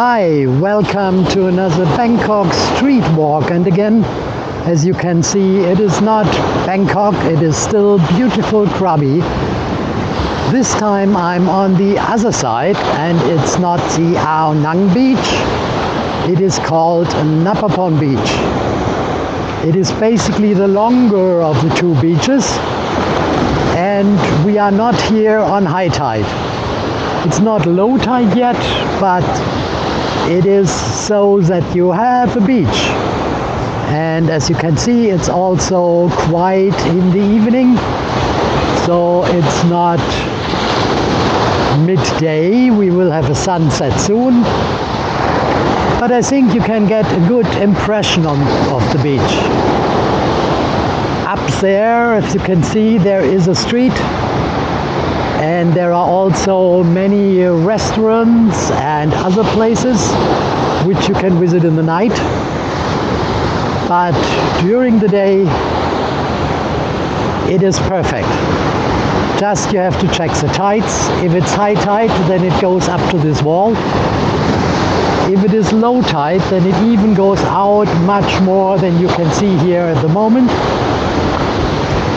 Hi, welcome to another Bangkok street walk. And again, as you can see, it is not Bangkok, it is still beautiful Krabi. This time I'm on the other side and it's not the Ao Nang Beach, it is called Nappaporn Beach. It is basically the longer of the two beaches and we are not here on high tide. It's not low tide yet, but it is so that you have a beach. And as you can see, it's also quiet in the evening, so it's not midday. We will have a sunset soon, but I think you can get a good impression of the beach. Up there, as you can see, there is a street and there are also many restaurants and other places which you can visit in the night. But during the day it is perfect. Just you have to check the tides. If it's high tide, then it goes up to this wall. If it is low tide, then it even goes out much more than you can see here at the moment.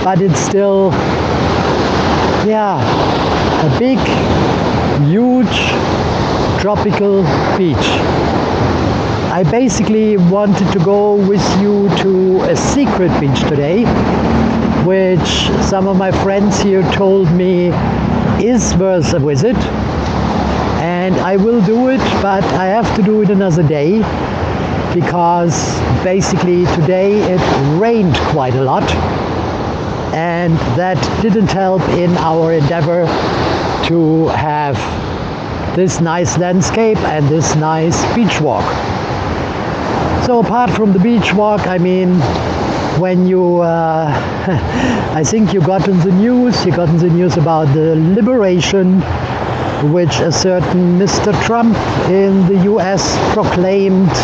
But it's still, a big, huge, tropical beach. I basically wanted to go with you to a secret beach today, which some of my friends here told me is worth a visit. And I will do it, but I have to do it another day, because basically today it rained quite a lot. And that didn't help in our endeavor to have this nice landscape and this nice beach walk. So apart from the beach walk, I mean, when you, I think you got in the news about the liberation which a certain Mr. Trump in the US proclaimed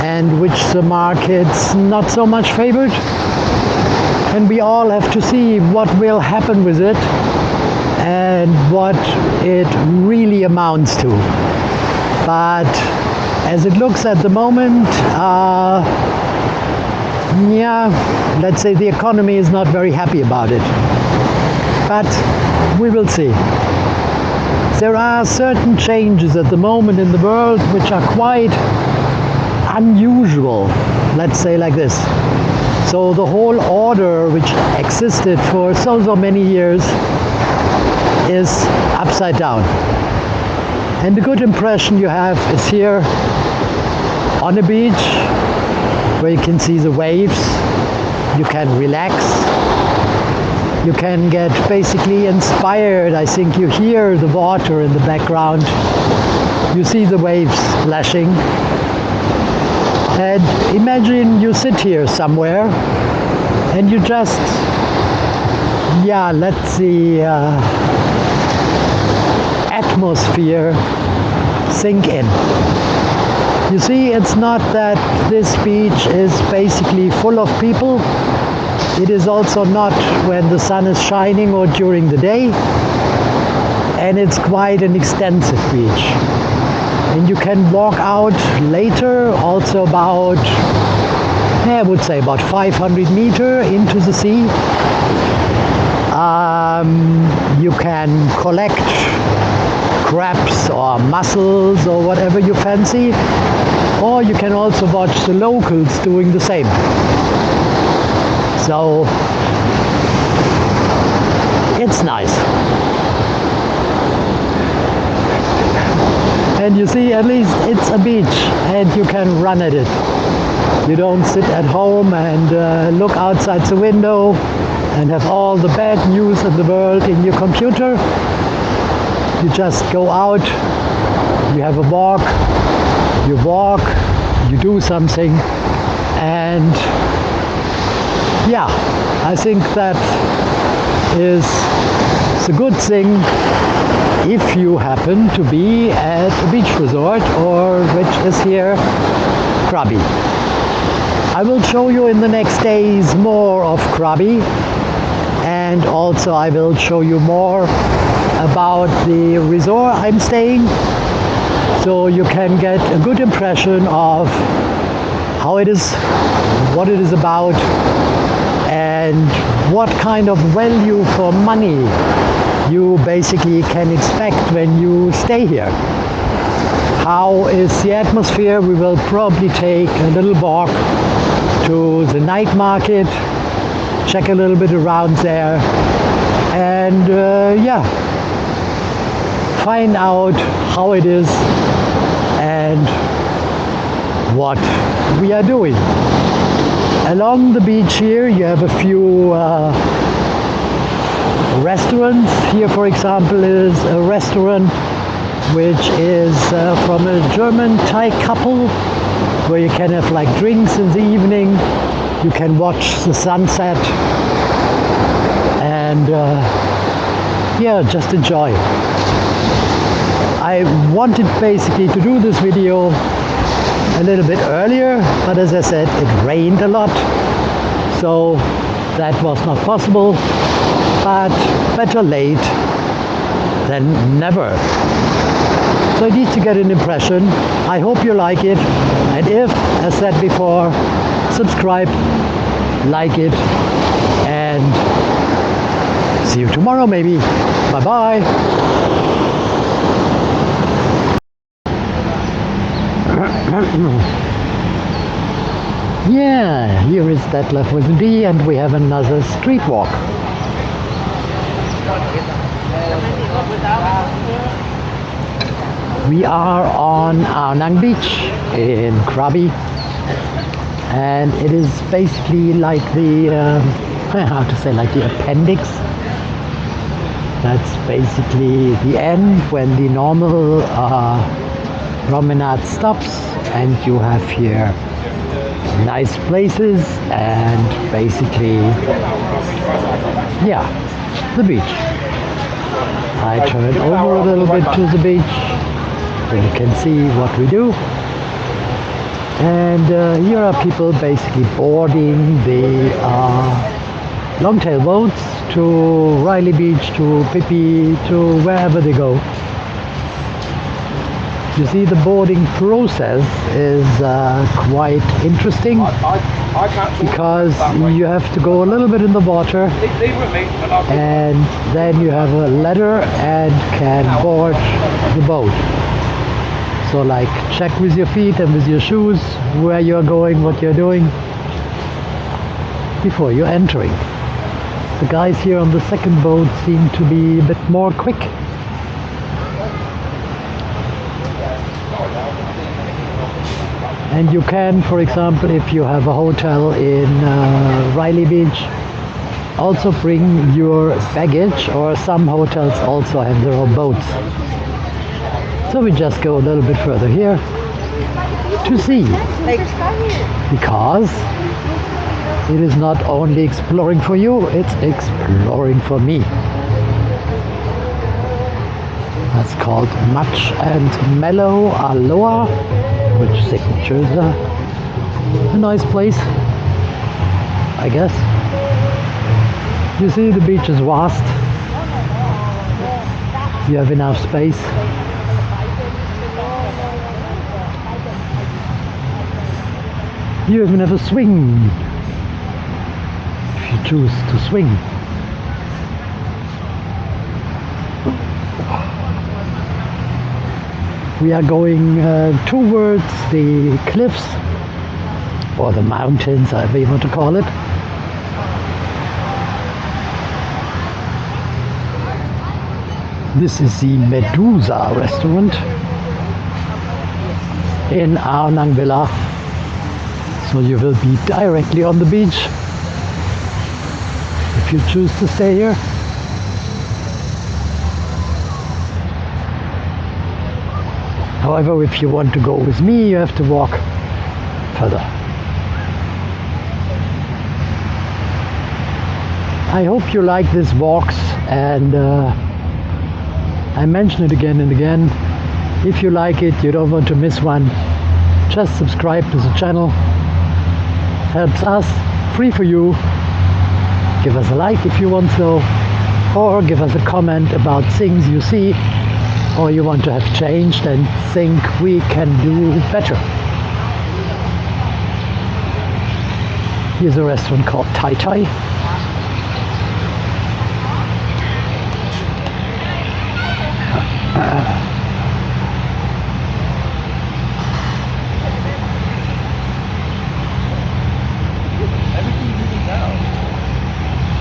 and which the markets not so much favored. And we all have to see what will happen with it and what it really amounts to. But as it looks at the moment, let's say the economy is not very happy about it. But we will see. There are certain changes at the moment in the world which are quite unusual, let's say like this. So the whole order which existed for so many years is upside down. And the good impression you have is here on a beach where you can see the waves, you can relax, you can get basically inspired. I think you hear the water in the background, you see the waves splashing. And imagine you sit here somewhere and you just, let the atmosphere sink in. You see, it's not that this beach is basically full of people. It is also not when the sun is shining or during the day. And it's quite an extensive beach. And you can walk out later, also about, I would say about 500 meters into the sea. You can collect crabs or mussels or whatever you fancy. Or you can also watch the locals doing the same. So, it's nice. And you see, at least it's a beach and you can run at it. You don't sit at home and look outside the window and have all the bad news in the world in your computer. You just go out, you have a walk, you do something, and I think that is a good thing if you happen to be at a beach resort, or which is here, Krabi. I will show you in the next days more of Krabi, and also I will show you more about the resort I'm staying, so you can get a good impression of how it is, what it is about, and what kind of value for money you basically can expect when you stay here. How is the atmosphere? We will probably take a little walk to the night market, check a little bit around there, and yeah, find out how it is and what we are doing. Along the beach here you have a few restaurants. Here, for example, is a restaurant which is from a German Thai couple, where you can have like drinks in the evening, you can watch the sunset, and yeah, just enjoy. I wanted basically to do this video a little bit earlier, but as I said, it rained a lot, so that was not possible, but better late than never. So I need to get an impression. I hope you like it, and if, as said before, subscribe, like it, and see you tomorrow maybe. Bye bye. Yeah, here is that left with D, and we have another street walk. We are on Ao Nang Beach in Krabi, and it is basically like the how to say, like the appendix. That's basically the end when the normal promenade stops, and you have here nice places and basically, yeah, the beach. I turn over a little bit to the beach so you can see what we do. And here are people basically boarding the long-tail boats to Riley Beach, to Pippi, to wherever they go. You see, the boarding process is quite interesting, because you have to go a little bit in the water, and then you have a ladder and can board the boat. So like, check with your feet and with your shoes where you're going, what you're doing, before you're entering. The guys here on the second boat seem to be a bit more quick. And you can, for example, if you have a hotel in Riley Beach, also bring your baggage, or some hotels also have their own boats. So we just go a little bit further here to see, because it is not only exploring for you, it's exploring for me. That's called Much and Mellow Aloha, which signatures a nice place, I guess. You see, the beach is vast. You have enough space. You even have a swing if you choose to swing. We are going towards the cliffs, or the mountains, however you want to call it. This is the Medusa restaurant in Ao Nang Villa. So you will be directly on the beach if you choose to stay here. However, if you want to go with me, you have to walk further. I hope you like these walks, and I mention it again and again. If you like it, you don't want to miss one, just subscribe to the channel. Helps us, free for you. Give us a like if you want so, or give us a comment about things you see. or you want to have changed and think we can do better. Here's a restaurant called Thai. Everything's even down.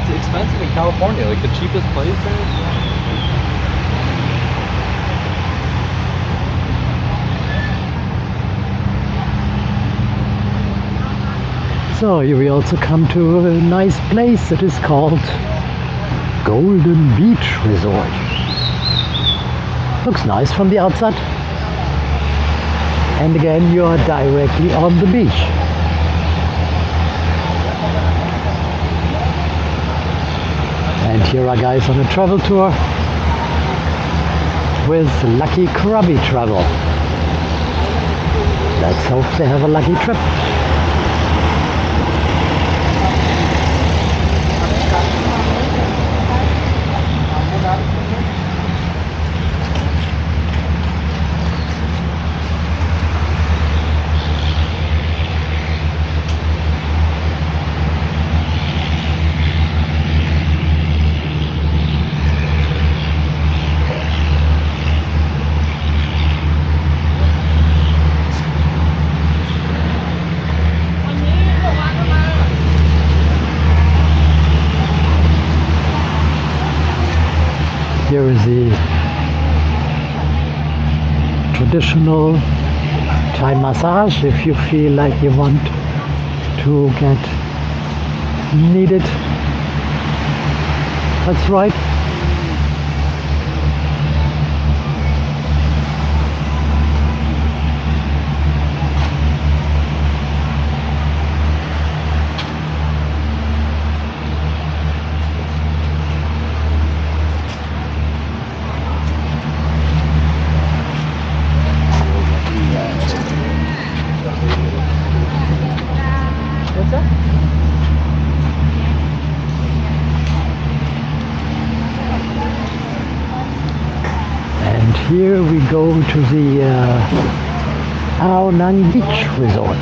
It's expensive in California, like the cheapest place there. So here we also come to a nice place that is called Golden Beach Resort. Looks nice from the outside. And again, you are directly on the beach. And here are guys on a travel tour with Lucky Krabi Travel. Let's hope they have a lucky trip. Here is the traditional Thai massage if you feel like you want to get kneaded. That's right. And here we go to the Ao Nang Beach Resort.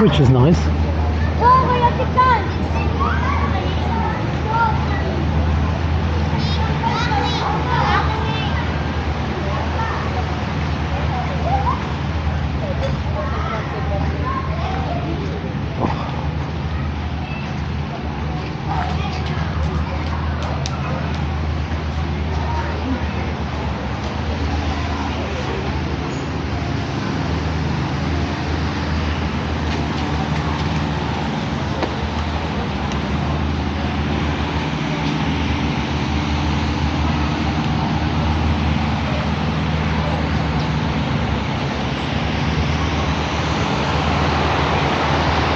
Which is nice.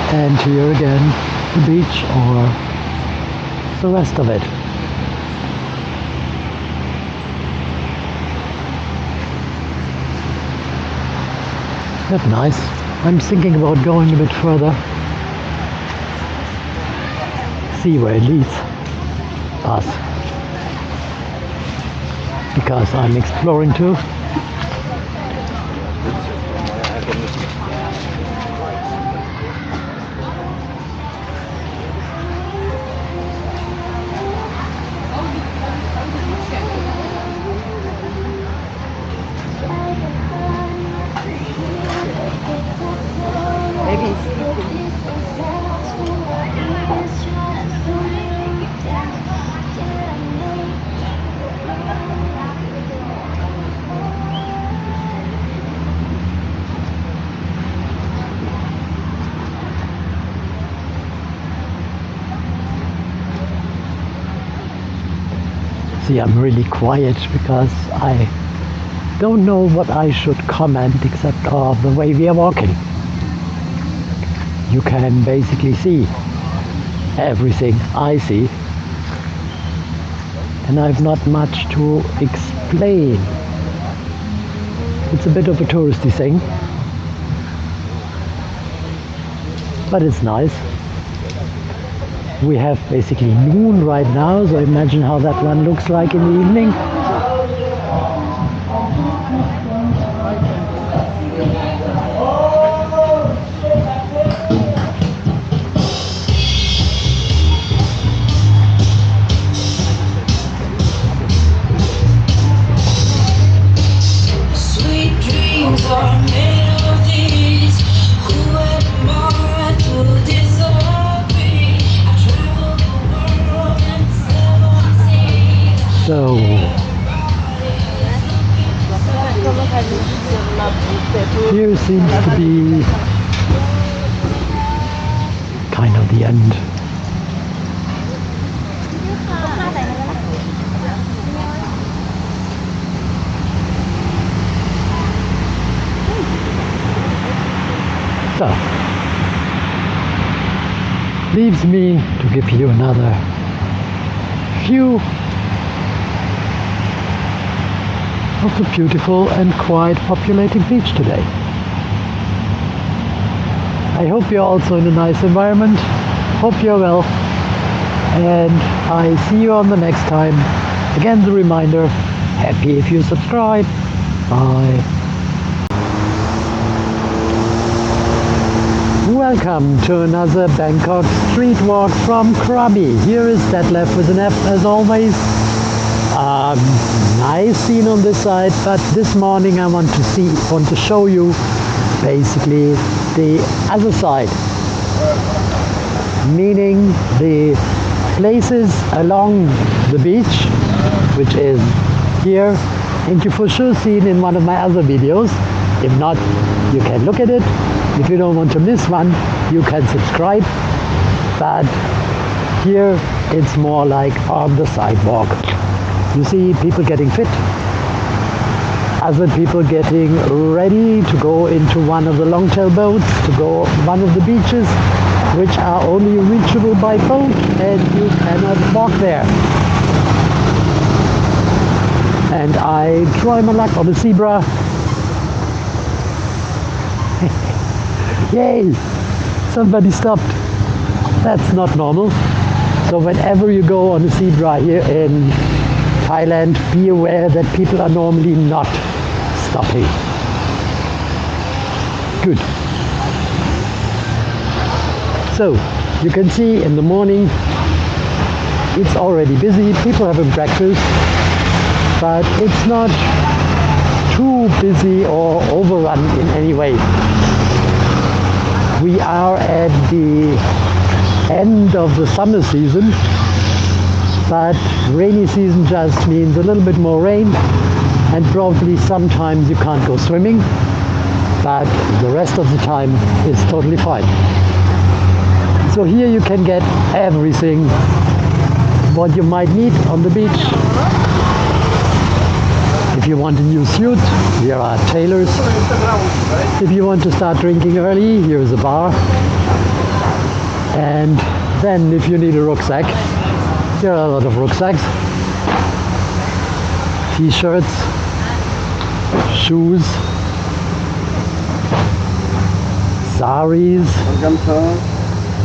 And here again, the beach or the rest of it. That's nice. I'm thinking about going a bit further. See where it leads us. Because I'm exploring too. Maybe he's sleeping. See, I'm really quiet because I don't know what I should comment except of the way we are walking. You can basically see everything icy. And I've not much to explain. It's a bit of a touristy thing, but it's nice. We have basically noon right now, so imagine how that one looks like in the evening. Sweet dreams are made of these. Who am I to disagree? I travel the world and seven seas. So here seems to be kind of the end. So, leaves me to give you another view of the beautiful and quite populated beach today. I hope you're also in a nice environment. Hope you're well. And I see you on the next time. Again, the reminder, happy if you subscribe. Bye. Welcome to another Bangkok street walk from Krabi. Here is Detlef with an F as always. Nice scene on this side, but this morning I want to show you basically the other side, meaning the places along the beach, which is here, and you for sure seen in one of my other videos. If not, you can look at it. If you don't want to miss one, you can subscribe. But here it's more like on the sidewalk. You see people getting fit, other people getting ready to go into one of the longtail boats, to go one of the beaches, which are only reachable by boat and you cannot walk there. And I try my luck on a zebra. Yay! Somebody stopped. That's not normal. So whenever you go on a zebra here in Thailand, be aware that people are normally not stopping. Good. So you can see in the morning it's already busy. People having breakfast, but it's not too busy or overrun in any way. We are at the end of the summer season, but rainy season just means a little bit more rain, and probably sometimes you can't go swimming, but the rest of the time is totally fine. So here you can get everything what you might need on the beach. If you want a new suit, here are tailors. If you want to start drinking early, here is a bar. And then if you need a rucksack, there are a lot of rucksacks, t-shirts, shoes, saris,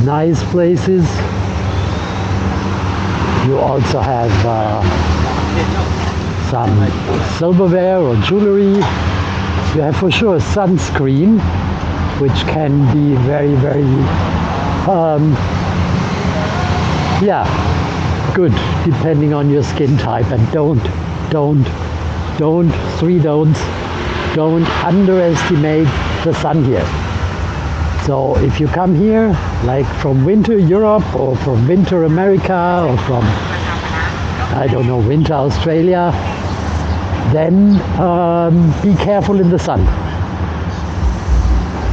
nice places. You also have some silverware or jewelry. You have for sure sunscreen, which can be very, very good depending on your skin type. And don't underestimate the sun here. So if you come here like from winter Europe or from winter America or from, I don't know, winter Australia, then be careful in the sun.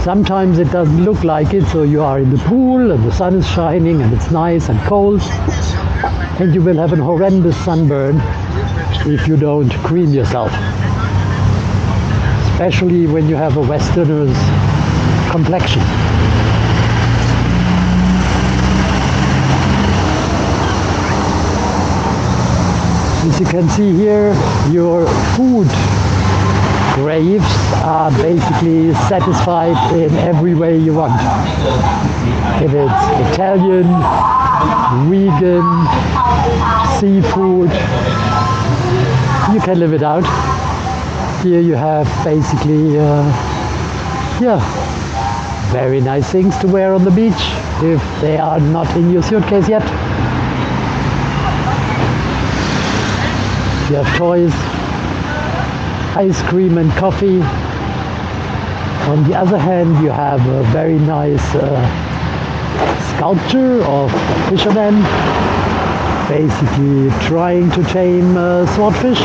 Sometimes it doesn't look like it, so you are in the pool and the sun is shining and it's nice and cold, and you will have an horrendous sunburn if you don't cream yourself, especially when you have a Westerner's complexion. As you can see here, your food craves are basically satisfied in every way you want. If it's Italian, vegan, seafood, you can live it out. Here you have basically, very nice things to wear on the beach if they are not in your suitcase yet. You have toys, ice cream and coffee. On the other hand, you have a very nice sculpture of a fisherman basically trying to tame swordfish.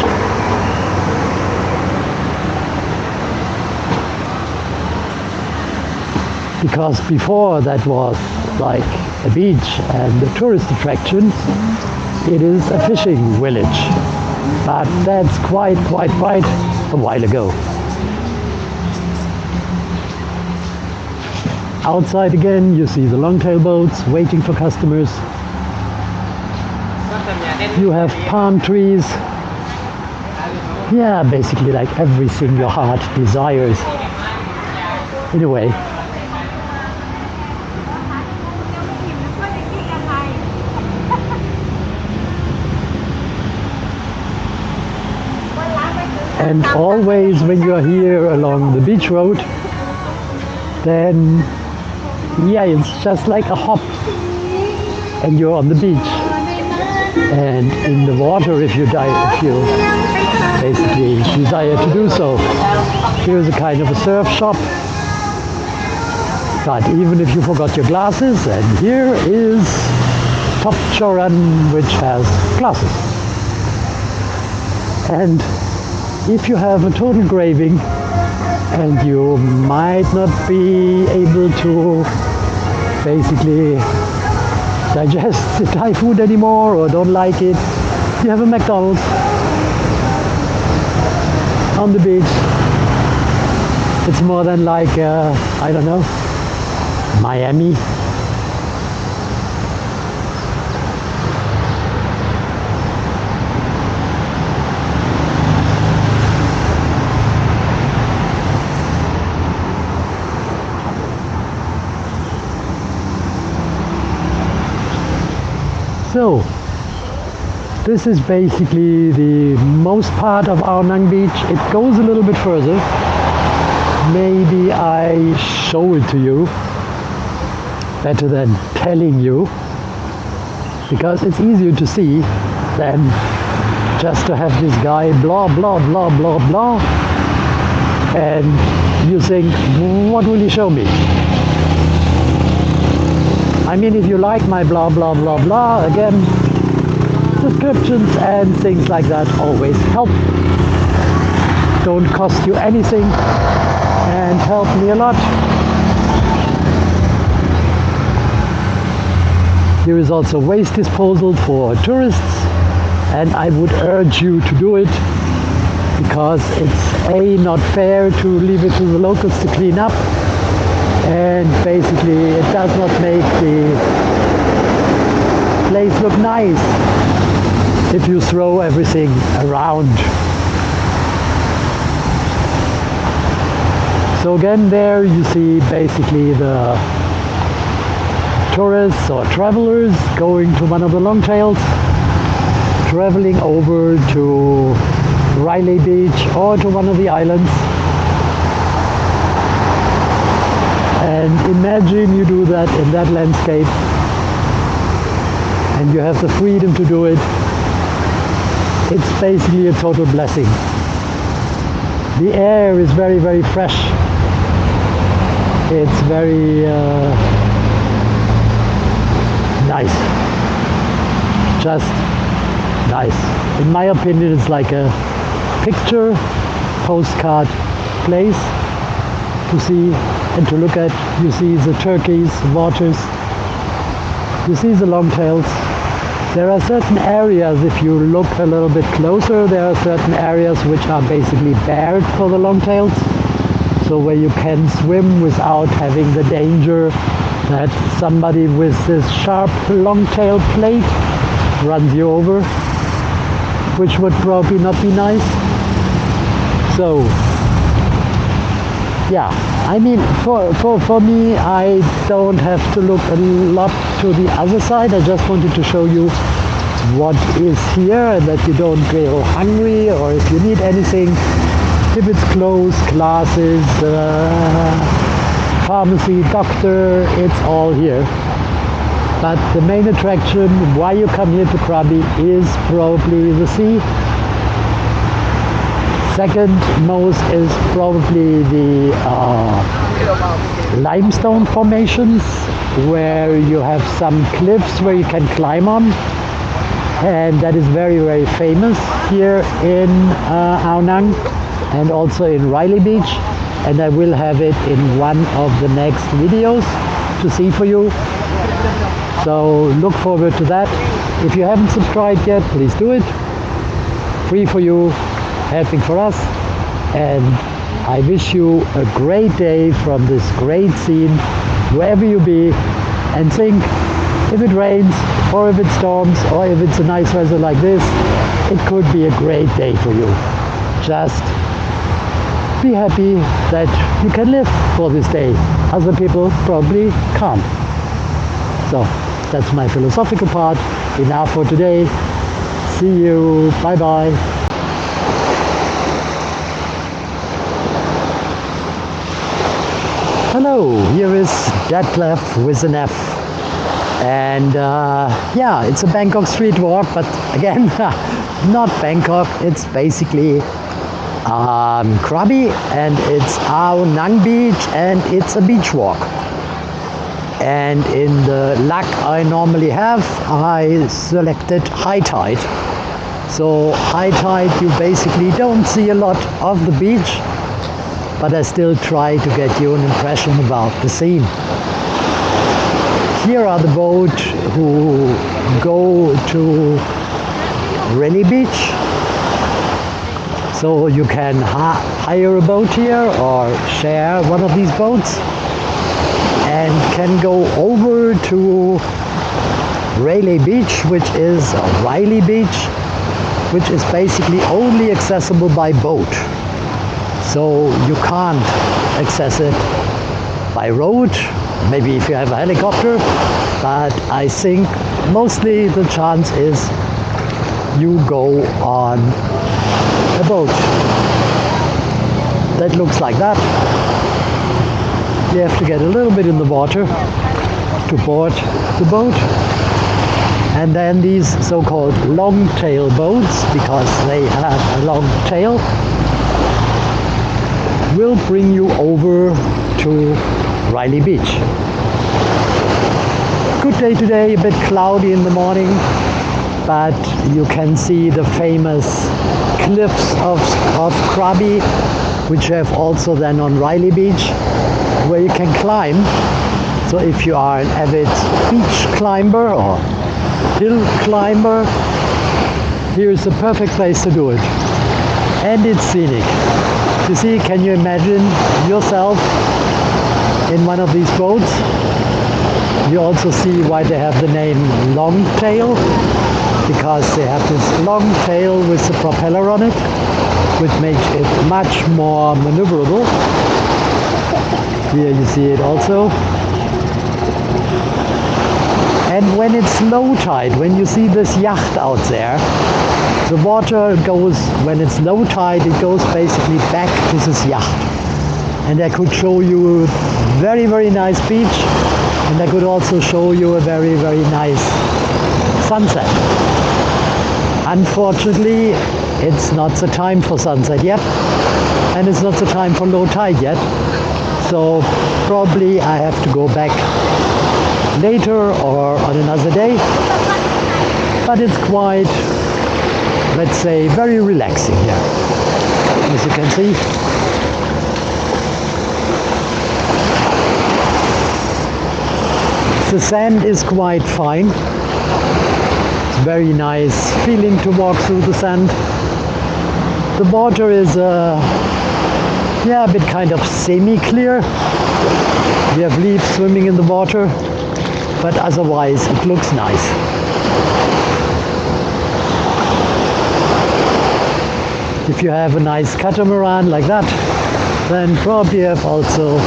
Because before that was like a beach and a tourist attraction, it is a fishing village. But that's quite a while ago. Outside again, you see the longtail boats waiting for customers. You have palm trees. Yeah, basically like everything your heart desires. In a way. And always when you are here along the beach road, then yeah, it's just like a hop and you're on the beach. And in the water if you basically desire to do so. Here's a kind of a surf shop. But even if you forgot your glasses, and here is Restauran, which has glasses. And if you have a total craving and you might not be able to basically digest the Thai food anymore or don't like it, you have a McDonald's on the beach. It's more than like, I don't know, Miami. So, this is basically the most part of Ao Nang Beach. It goes a little bit further. Maybe I show it to you better than telling you, because it's easier to see than just to have this guy blah blah blah blah blah and you think, what will he show me? I mean, if you like my blah blah blah blah, again, descriptions and things like that always help. Don't cost you anything and help me a lot. Here is also waste disposal for tourists, and I would urge you to do it because it's A, not fair to leave it to the locals to clean up, and basically it does not make the place look nice if you throw everything around. So again, there you see basically the tourists or travelers going to one of the longtails, traveling over to Riley Beach or to one of the islands. And imagine you do that in that landscape and you have the freedom to do it. It's basically a total blessing. The air is very, very fresh. It's very nice. Just nice. In my opinion, it's like a picture postcard place to see and to look at. You see the turquoise waters, you see the longtails. There are certain areas, if you look a little bit closer, there are certain areas which are basically barred for the longtails, so where you can swim without having the danger that somebody with this sharp longtail plate runs you over. which would probably not be nice. So yeah, I mean, for me, I don't have to look a lot to the other side. I just wanted to show you what is here, and that you don't go hungry, or if you need anything, if it's clothes, classes, pharmacy, doctor, it's all here. But the main attraction, why you come here to Krabi, is probably the sea. Second most is probably the limestone formations, where you have some cliffs where you can climb on, and that is very, very famous here in Ao Nang and also in Riley Beach, and I will have it in one of the next videos to see for you. So look forward to that. If you haven't subscribed yet, please do it. Free for you, helping for us, and I wish you a great day from this great scene, wherever you be, and think, if it rains, or if it storms, or if it's a nice weather like this, it could be a great day for you. Just be happy that you can live for this day. Other people probably can't. So that's my philosophical part. Enough for today. See you. Bye bye. Hello, here is Detlef with an F. And yeah, it's a Bangkok street walk, but again, not Bangkok. It's basically Krabi, and it's Ao Nang Beach, and it's a beach walk. And in the luck I normally have, I selected high tide. So high tide, you basically don't see a lot of the beach, but I still try to get you an impression about the scene. Here are the boats who go to Riley Beach. So you can hire a boat here or share one of these boats, and can go over to Riley Beach, which is Riley Beach, which is basically only accessible by boat. So you can't access it by road, maybe if you have a helicopter, but I think mostly the chance is you go on a boat. That looks like that. You have to get a little bit in the water to board the boat. And then these so-called long tail boats, because they have a long tail, will bring you over to Riley Beach. Good day today, a bit cloudy in the morning, but you can see the famous cliffs of Krabi, which you have also then on Riley Beach, where you can climb. So if you are an avid beach climber or hill climber, here is the perfect place to do it. And it's scenic. You see, can you imagine yourself in one of these boats? You also see why they have the name Long Tail, because they have this long tail with the propeller on it, which makes it much more maneuverable. Here you see it also. And when it's low tide, when you see this yacht out there, the water goes, when it's low tide, it goes basically back to this yacht. And I could show you a very, very nice beach, and I could also show you a very, very nice sunset. Unfortunately, it's not the time for sunset yet, and it's not the time for low tide yet. So probably I have to go back later or on another day. But it's quite, let's say, very relaxing here, as you can see. The sand is quite fine. It's very nice feeling to walk through the sand. The water is a bit kind of semi-clear. We have leaves swimming in the water, but otherwise it looks nice. If you have a nice catamaran like that, then probably you have also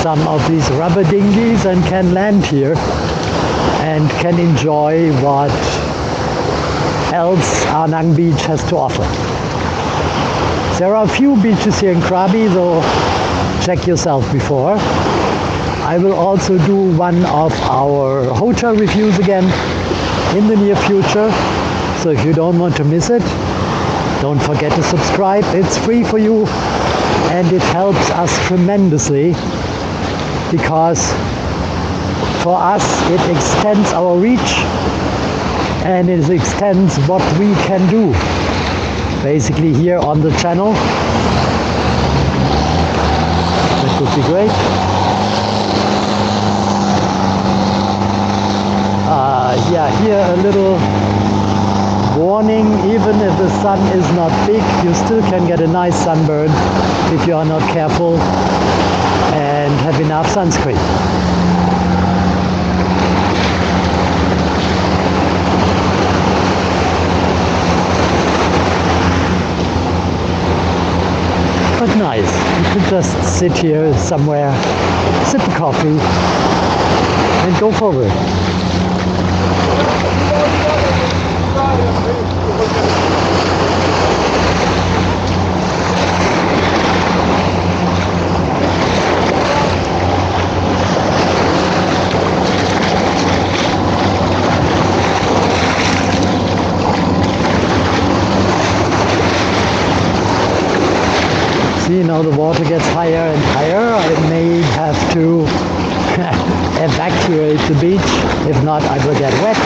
some of these rubber dinghies and can land here and can enjoy what else Ao Nang Beach has to offer. There are a few beaches here in Krabi, though check yourself before. I will also do one of our hotel reviews again in the near future, so if you don't want to miss it, don't forget to subscribe. It's free for you and it helps us tremendously, because for us it extends our reach and it extends what we can do basically here on the channel. That would be great. Yeah, here a little warning: even if the sun is not big, you still can get a nice sunburn if you are not careful and have enough sunscreen. But nice, you could just sit here somewhere, sip a coffee and go forward. See, now the water gets higher and higher. I may have to evacuate the beach. If not, I will get wet.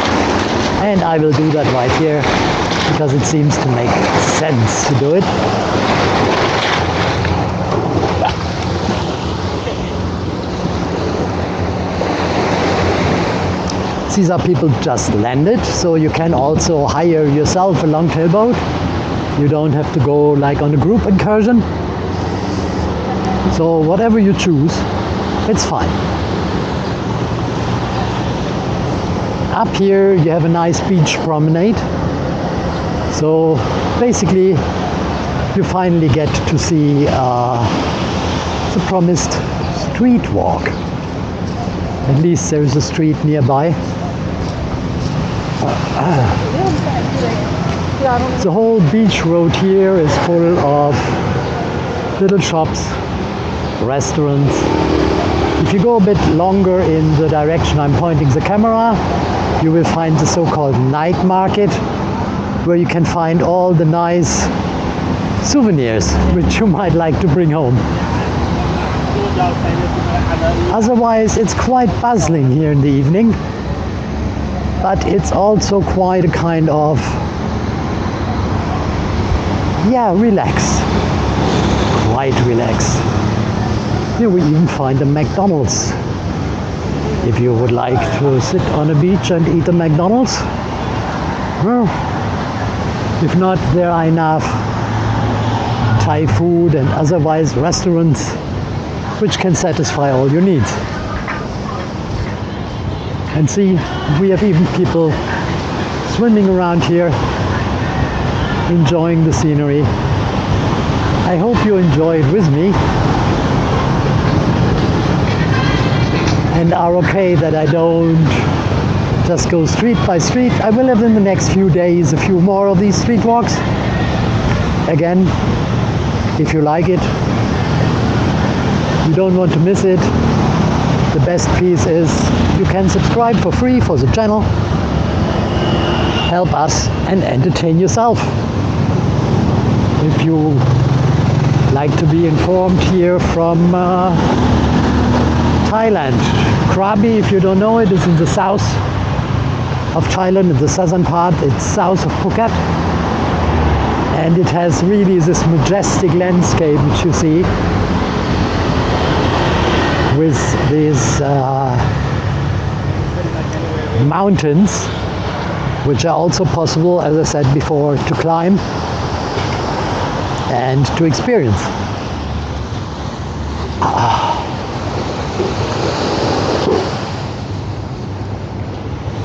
And I will do that right here, because it seems to make sense to do it. These are people just landed, so you can also hire yourself a long-tail boat. You don't have to go like on a group incursion. So whatever you choose, it's fine. Up here you have a nice beach promenade. So basically you finally get to see the promised street walk. At least there is a street nearby. The whole beach road here is full of little shops, restaurants. If you go a bit longer in the direction I'm pointing the camera, you will find the so-called night market, where you can find all the nice souvenirs which you might like to bring home. Otherwise, it's quite bustling here in the evening, but it's also quite a kind of, yeah, relaxed. Quite relaxed. Here we even find a McDonald's. If you would like to sit on a beach and eat a McDonald's, well, if not, there are enough Thai food and otherwise restaurants which can satisfy all your needs. And see, we have even people swimming around here, enjoying the scenery. I hope you enjoy it with me and are okay that I don't just go street by street. I will have in the next few days a few more of these street walks. Again, if you like it, you don't want to miss it, the best piece is you can subscribe for free for the channel, help us and entertain yourself. If you like to be informed here from Thailand, Krabi, if you don't know it, is in the south of Thailand, in the southern part. It's south of Phuket, and it has really this majestic landscape which you see with these mountains, which are also possible, as I said before, to climb and to experience.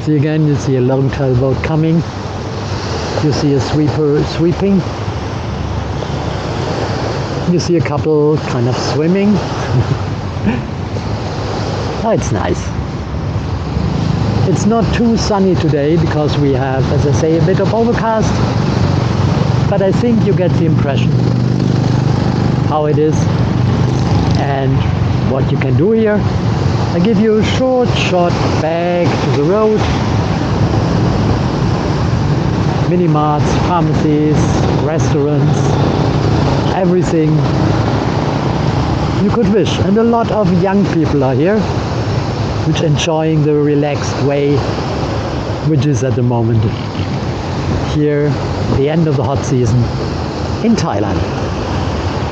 See, again, you see a long tail boat coming, you see a sweeper sweeping, You see a couple kind of swimming. Oh, it's nice. It's not too sunny today because we have, as I say, a bit of overcast, but I think you get the impression how it is and what you can do here. I give you a short shot back to the road. Mini marts, pharmacies, restaurants, everything you could wish. And a lot of young people are here, which enjoying the relaxed way, which is at the moment here, the end of the hot season in Thailand.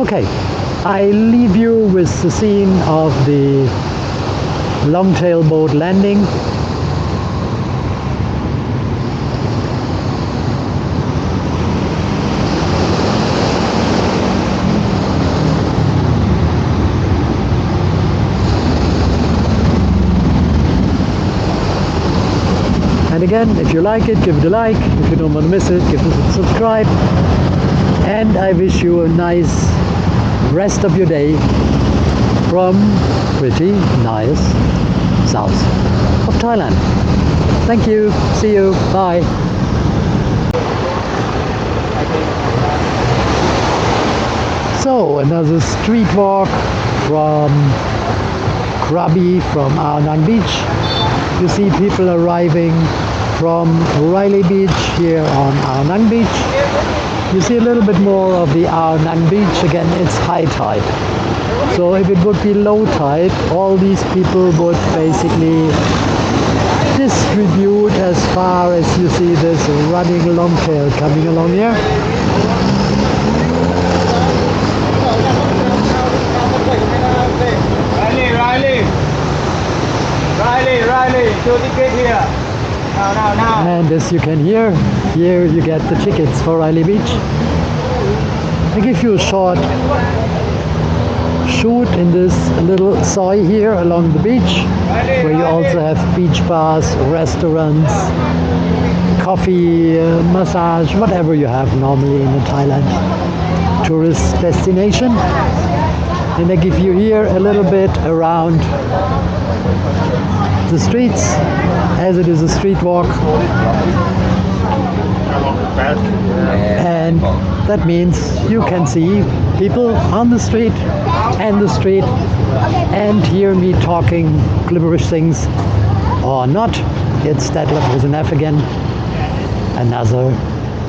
Okay, I leave you with the scene of the longtail boat landing. And again, if you like it, give it a like. If you don't want to miss it, give it a subscribe. And I wish you a nice rest of your day from pretty nice south of Thailand. Thank you. See you. Bye. So another street walk from Krabi, from Ao Nang Beach. You see people arriving from Riley Beach here on Ao Nang Beach. You see a little bit more of the Ao Nang Beach. Again, it's high tide. So if it would be low tide, all these people would basically distribute as far as you see this running longtail coming along here. Riley, show ticket here. Now. And as you can hear, here you get the tickets for Riley Beach. I give you a short shoot in this little soy here along the beach, where you also have beach bars, restaurants, coffee, massage, whatever you have normally in a Thailand tourist destination. And I give you here a little bit around the streets, as it is a street walk. And that means you can see people on the street and hear me talking gibberish things or not. It's that level with an F again. Another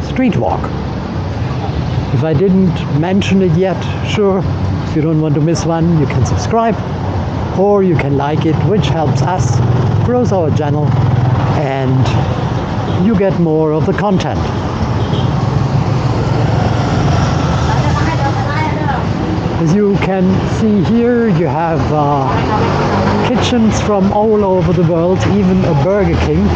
street walk. If I didn't mention it yet, sure, if you don't want to miss one, you can subscribe or you can like it, which helps us, grows our channel, and you get more of the content. As you can see here, you have kitchens from all over the world, even a Burger King.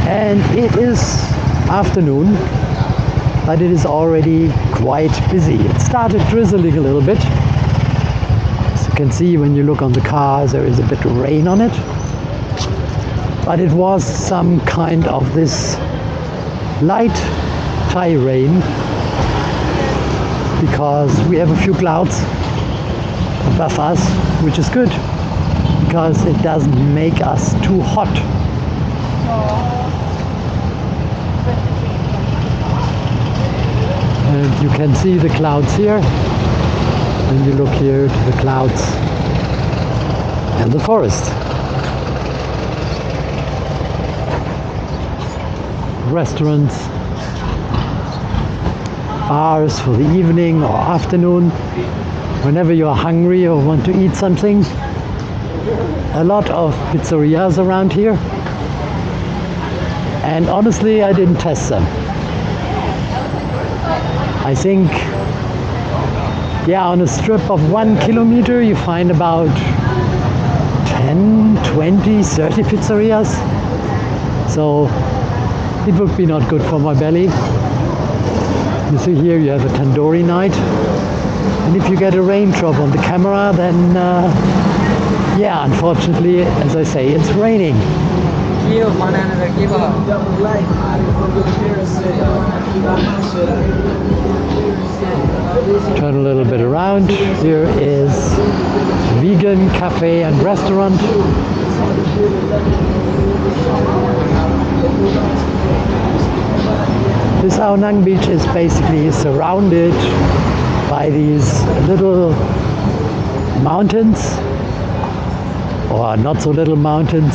And it is afternoon, but it is already quite busy. It started drizzling a little bit. As you can see when you look on the cars, there is a bit of rain on it. But it was some kind of this light Thai rain, because we have a few clouds above us, which is good, because it doesn't make us too hot. And you can see the clouds here, and you look here to the clouds and the forest. Restaurants, bars for the evening or afternoon, whenever you're hungry or want to eat something. A lot of pizzerias around here, and honestly I didn't test them. I think, yeah, on a strip of 1 kilometer you find about 10, 20, 30 pizzerias. So it would be not good for my belly. You see here you have a tandoori night, and if you get a raindrop on the camera, then yeah, unfortunately, as I say, it's raining. you. Mana na give Turn a little bit around. Here is vegan cafe and restaurant. This Ao Nang Beach is basically surrounded by these little mountains, or not so little mountains,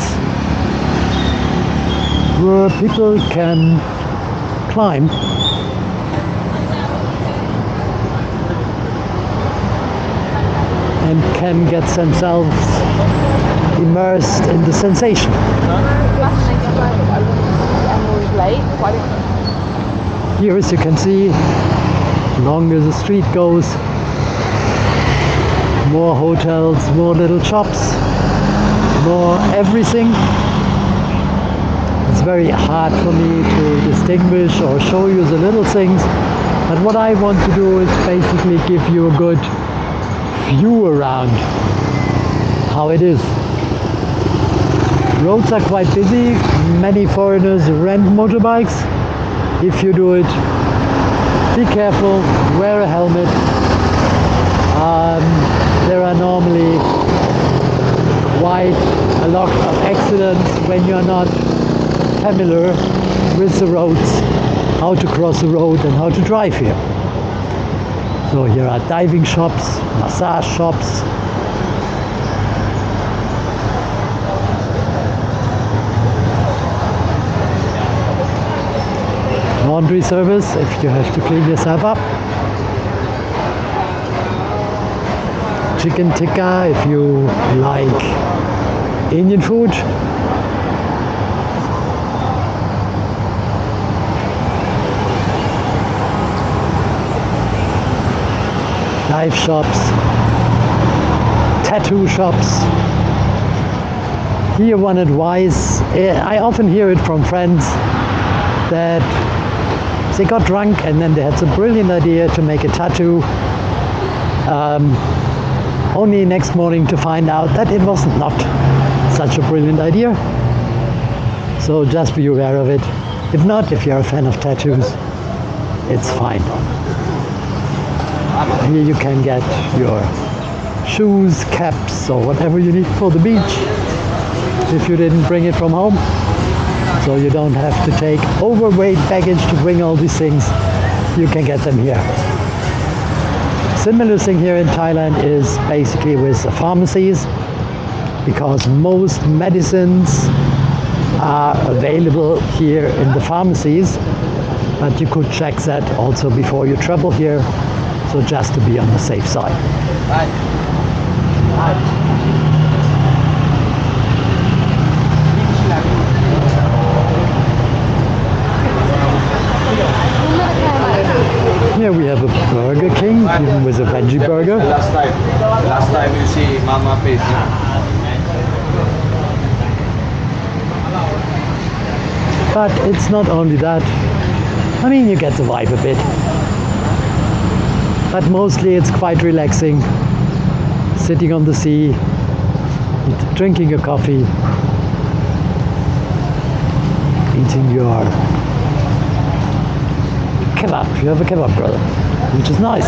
where people can climb and can get themselves immersed in the sensation. Here, as you can see, longer the street goes, more hotels, more little shops, more everything. It's very hard for me to distinguish or show you the little things, but what I want to do is basically give you a good view around how it is. Roads are quite busy. Many foreigners rent motorbikes. If you do it, be careful, wear a helmet. There are normally quite a lot of accidents when you're not familiar with the roads, how to cross the road and how to drive here. So here are diving shops, massage shops, laundry service if you have to clean yourself up, chicken tikka if you like Indian food, dive shops, tattoo shops. Here one advice, I often hear it from friends that they got drunk and then they had the brilliant idea to make a tattoo, only next morning to find out that it was not such a brilliant idea. So just be aware of it. If not, if you're a fan of tattoos, it's fine. Here you can get your shoes, caps, or whatever you need for the beach if you didn't bring it from home. So you don't have to take overweight baggage to bring all these things. You can get them here. Similar thing here in Thailand is basically with the pharmacies, because most medicines are available here in the pharmacies, but you could check that also before you travel here, so just to be on the safe side. Here we have a Burger King, even with a veggie burger. Last time you see Mama Fish. But it's not only that. I mean, you get the vibe a bit. But mostly it's quite relaxing. Sitting on the sea, drinking a coffee, eating your kebab. You have a kebab, brother, which is nice.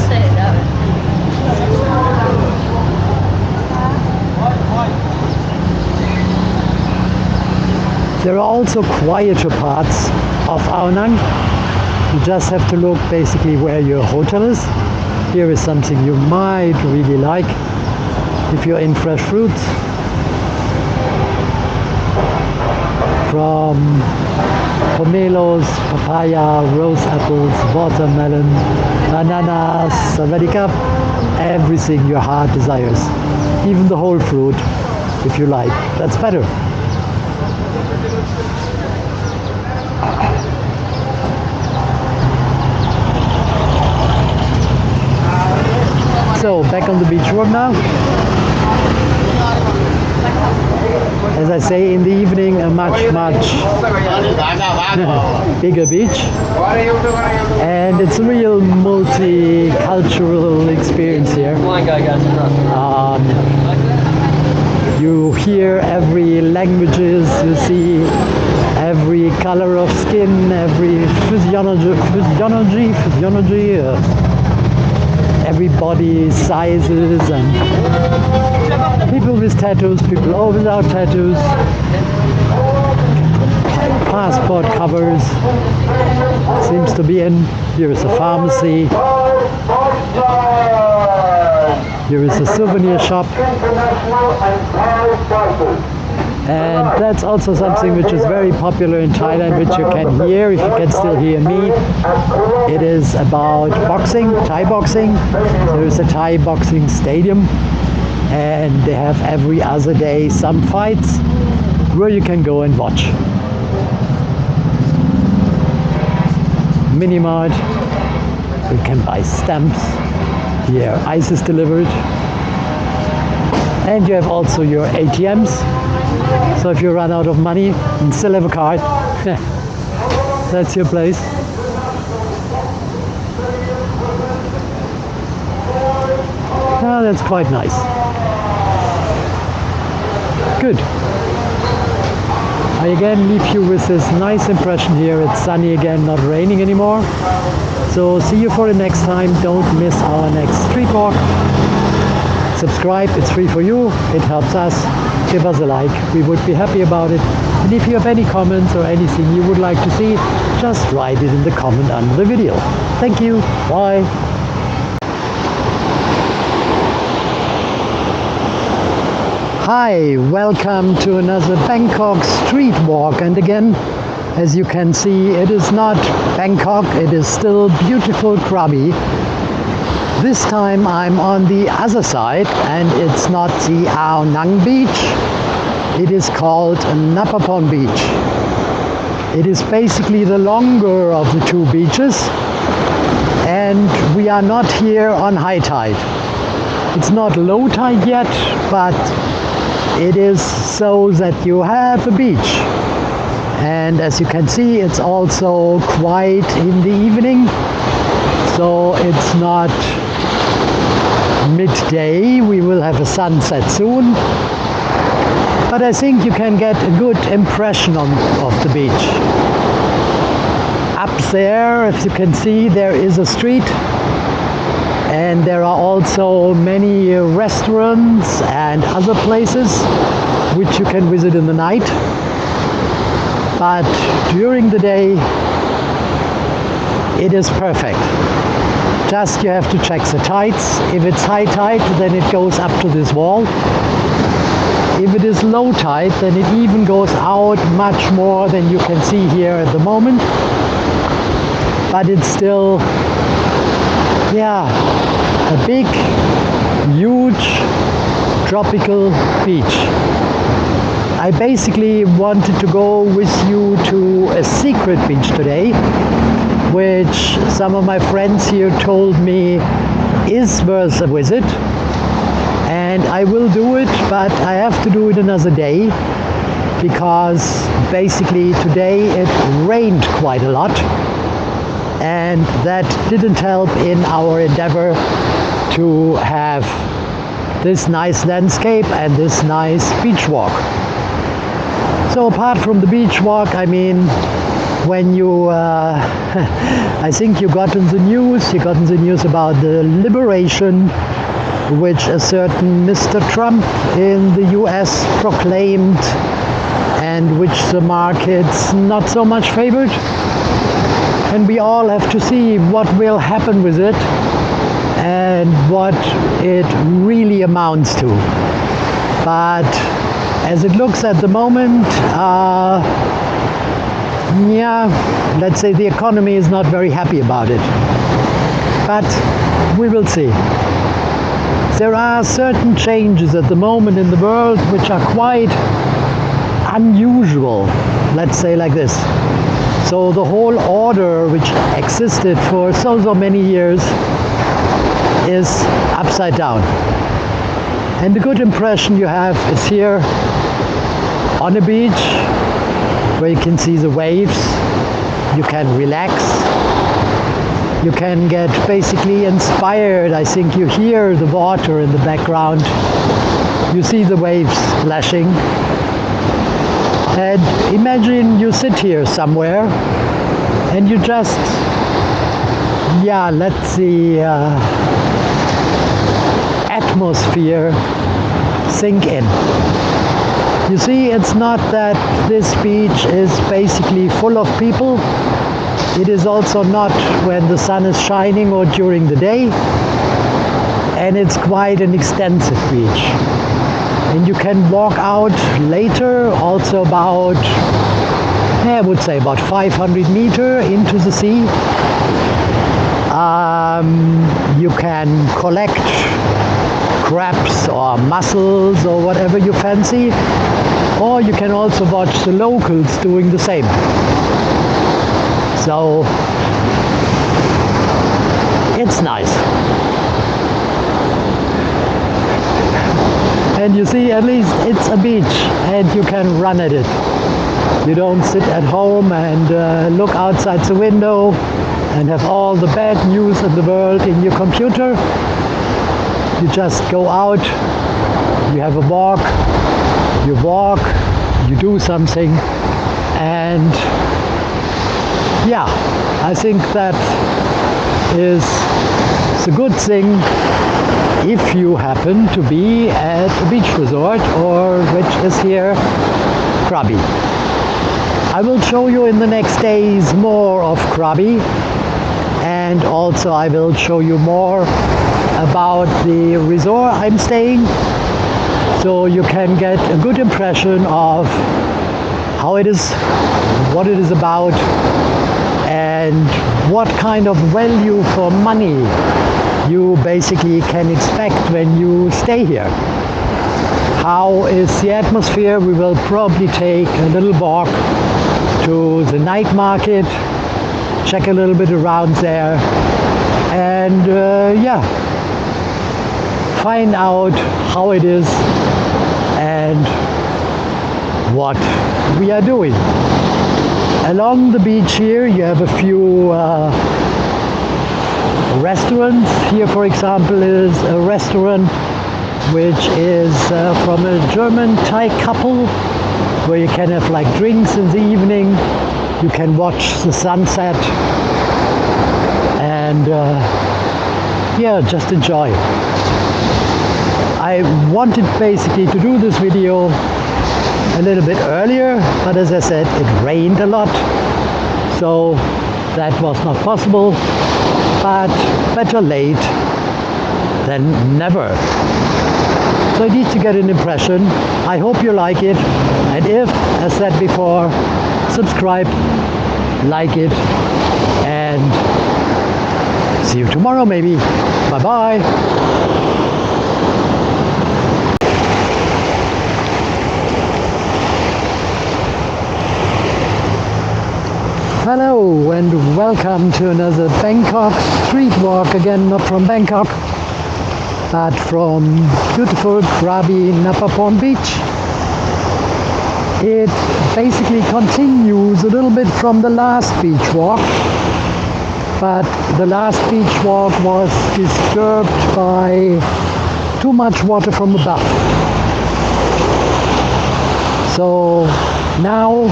There are also quieter parts of Ao Nang. You just have to look basically where your hotel is. Here is something you might really like if you're in fresh fruits. From pomelos, papaya, rose apples, watermelon, bananas, sawadika, everything your heart desires. Even the whole fruit, if you like. That's better. So, back on the beach walk now. As I say, in the evening, a much bigger beach. And it's a real multicultural experience here. You hear every languages, you see every color of skin, every physiology, every body sizes, and people with tattoos, people without tattoos, passport covers, seems to be in. Here is a pharmacy. Here is a souvenir shop. And that's also something which is very popular in Thailand, which you can hear, if you can still hear me. It is about boxing, Thai boxing. There is a Thai boxing stadium, and they have every other day some fights where you can go and watch. Minimart, so you can buy stamps. Here, ice is delivered. And you have also your ATMs. So if you run out of money and still have a card, that's your place. Oh, that's quite nice. Good. I again leave you with this nice impression here. It's sunny again, not raining anymore. So see you for the next time. Don't miss our next street walk. Subscribe, it's free for you. It helps us. Give us a like. We would be happy about it. And if you have any comments or anything you would like to see, just write it in the comment under the video. Thank you. Bye. Hi, welcome to another Bangkok street walk. And again, as you can see, it is not Bangkok, it is still beautiful Krabi. This time I'm on the other side, and it's not the Ao Nang Beach. It is called Nappaporn Beach. It is basically the longer of the two beaches, and we are not here on high tide. It's not low tide yet, but it is so that you have a beach. And as you can see, it's also quiet in the evening, so it's not midday. We will have a sunset soon, but I think you can get a good impression of the beach. Up there, as you can see, there is a street, and there are also many restaurants and other places which you can visit in the night. But during the day, it is perfect. Just you have to check the tides. If it's high tide, then it goes up to this wall. If it is low tide, then it even goes out much more than you can see here at the moment. But it's still, yeah, a big, huge, tropical beach. I basically wanted to go with you to a secret beach today, which some of my friends here told me is worth a visit. And I will do it, but I have to do it another day, because basically today it rained quite a lot, and that didn't help in our endeavor to have this nice landscape and this nice beach walk. So apart from the beach walk, I mean, when you, I think you got in the news about the liberation which a certain Mr. Trump in the US proclaimed, and which the markets not so much favored. And we all have to see what will happen with it and what it really amounts to. But as it looks at the moment, yeah, let's say the economy is not very happy about it. But we will see. There are certain changes at the moment in the world which are quite unusual, let's say like this. So the whole order which existed for so many years is upside down. And the good impression you have is here on the beach, where you can see the waves, you can relax, you can get basically inspired. I think you hear the water in the background. You see the waves splashing. And imagine you sit here somewhere and you just, let the atmosphere sink in. You see, it's not that this beach is basically full of people. It is also not when the sun is shining or during the day. And it's quite an extensive beach. And you can walk out later, also about, I would say about 500 meters into the sea. You can collect crabs or mussels or whatever you fancy, or you can also watch the locals doing the same. So it's nice. And you see, at least it's a beach and you can run at it. You don't sit at home and look outside the window and have all the bad news in the world in your computer. You just go out, you have a walk, you do something, and I think that is a good thing if you happen to be at a beach resort, or which is here, Krabi. I will show you in the next days more of Krabi, and also I will show you more about the resort I'm staying, so you can get a good impression of how it is, what it is about, and what kind of value for money you basically can expect when you stay here. How is the atmosphere? We will probably take a little walk to the night market, check a little bit around there, and find out how it is and what we are doing. Along the beach here you have a few restaurants. Here, for example, is a restaurant which is from a German Thai couple, where you can have like drinks in the evening, you can watch the sunset, and just enjoy. I wanted basically to do this video a little bit earlier, but as I said, it rained a lot, so that was not possible, but better late than never. So I need to get an impression. I hope you like it, and if, as said before, subscribe, like it, and see you tomorrow maybe. Bye bye. Hello and welcome to another Bangkok street walk, again not from Bangkok but from beautiful Krabi Nappaporn Beach. It basically continues a little bit from the last beach walk, but the last beach walk was disturbed by too much water from above. So now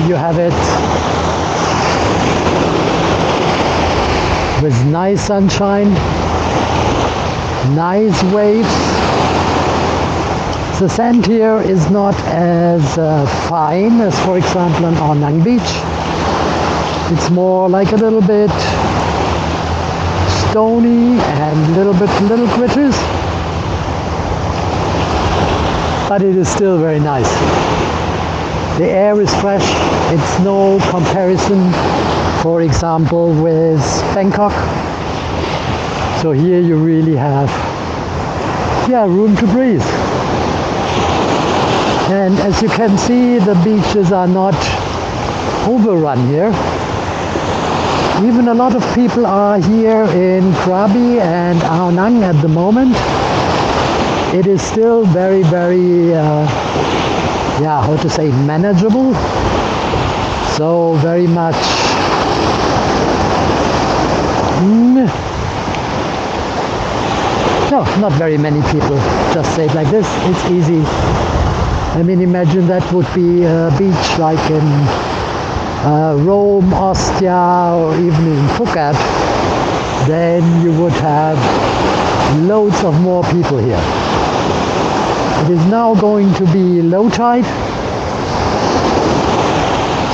you have it with nice sunshine, nice waves. The sand here is not as fine as, for example, on Ao Nang Beach. It's more like a little bit stony and little critters, but it is still very nice. The air is fresh. It's no comparison, for example, with Bangkok. So here you really have room to breathe. And as you can see, the beaches are not overrun here. Even a lot of people are here in Krabi and Ao Nang at the moment. It is still very, very how to say, manageable. So very much No, not very many people. Just say it like this. It's easy. I mean, imagine that would be a beach like in Rome, Ostia, or even in Phuket. Then you would have loads of more people here. It is now going to be low tide.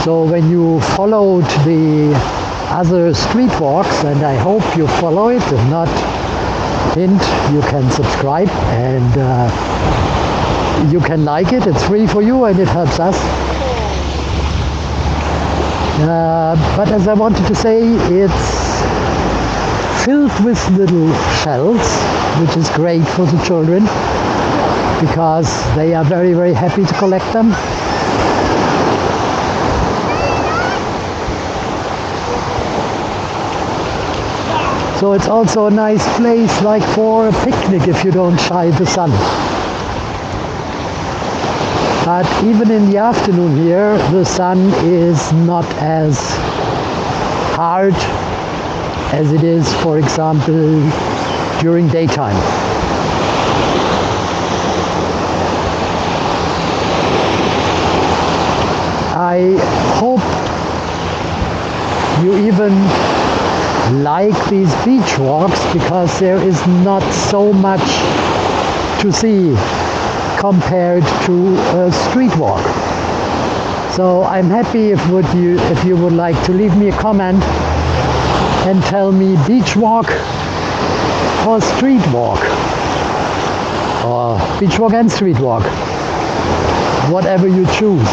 So when you followed the other street walks, and I hope you follow it, if not, hint, you can subscribe and you can like it. It's free for you and it helps us. But as I wanted to say, it's filled with little shells, which is great for the children because they are very, very happy to collect them. So it's also a nice place like for a picnic if you don't shy the sun. But even in the afternoon here, the sun is not as hard as it is, for example, during daytime. I hope you even like these beach walks because there is not so much to see compared to a street walk. So I'm happy if you would like to leave me a comment and tell me beach walk or street walk, or beach walk and street walk, whatever you choose.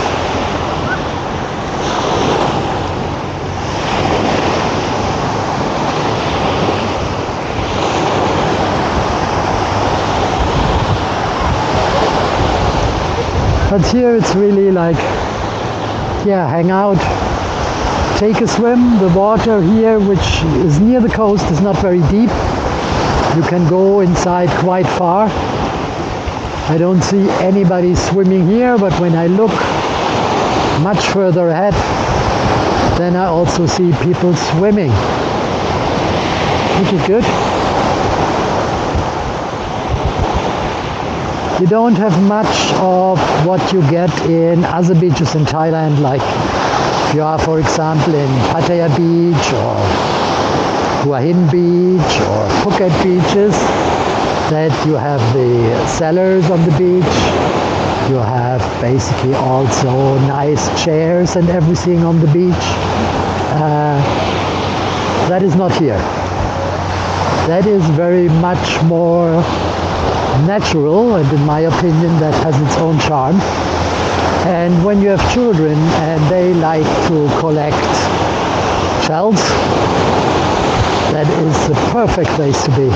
But here it's really like, yeah, hang out, take a swim. The water here, which is near the coast, is not very deep. You can go inside quite far. I don't see anybody swimming here, but when I look much further ahead, then I also see people swimming, which is good. You don't have much of what you get in other beaches in Thailand, like if you are, for example, in Pattaya Beach or Hua Hin Beach or Phuket beaches, that you have the sellers on the beach. You have basically also nice chairs and everything on the beach. That is not here. That is very much more natural, and in my opinion that has its own charm. And when you have children and they like to collect shells, that is the perfect place to be.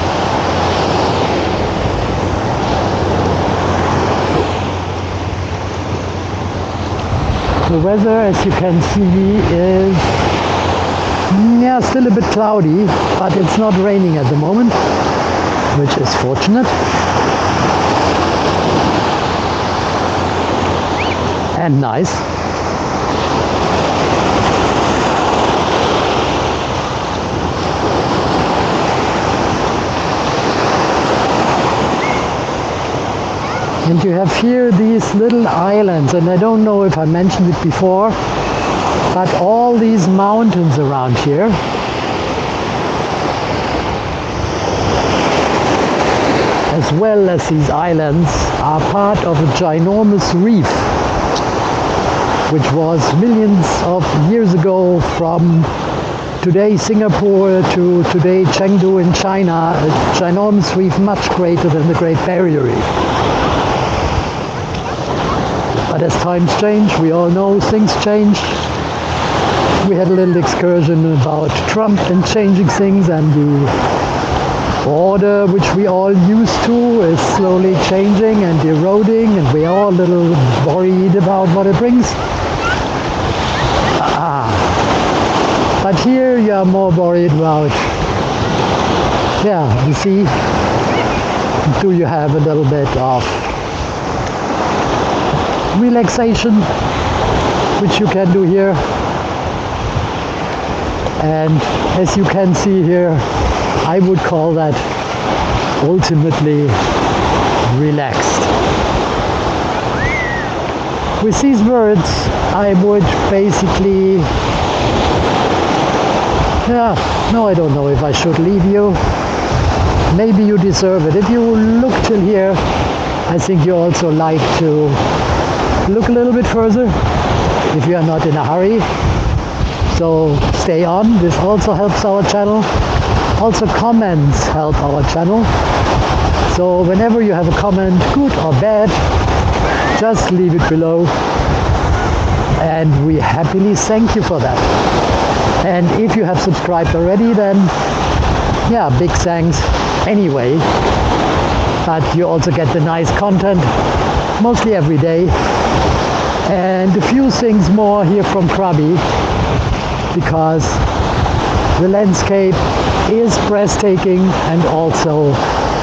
The weather, as you can see, is still a bit cloudy, but it's not raining at the moment, which is fortunate. And nice. And you have here these little islands, and I don't know if I mentioned it before, but all these mountains around here as well as these islands are part of a ginormous reef, which was millions of years ago from today Singapore to today Chengdu in China, a ginormous reef much greater than the Great Barrier Reef. But as times change, we all know things change. We had a little excursion about Trump and changing things, and the order which we all used to is slowly changing and eroding, and we are all a little worried about what it brings. But here you are more worried about, the sea. Do you have a little bit of relaxation, which you can do here? And as you can see here, I would call that ultimately relaxed. With these words, I would basically, no, I don't know if I should leave you. Maybe you deserve it. If you look till here, I think you also like to look a little bit further if you are not in a hurry. So stay on. This also helps our channel. Also comments help our channel. So whenever you have a comment, good or bad, just leave it below. And we happily thank you for that. And if you have subscribed already, then yeah, big thanks anyway. But you also get the nice content mostly every day. And a few things more here from Krabi, because the landscape is breathtaking, and also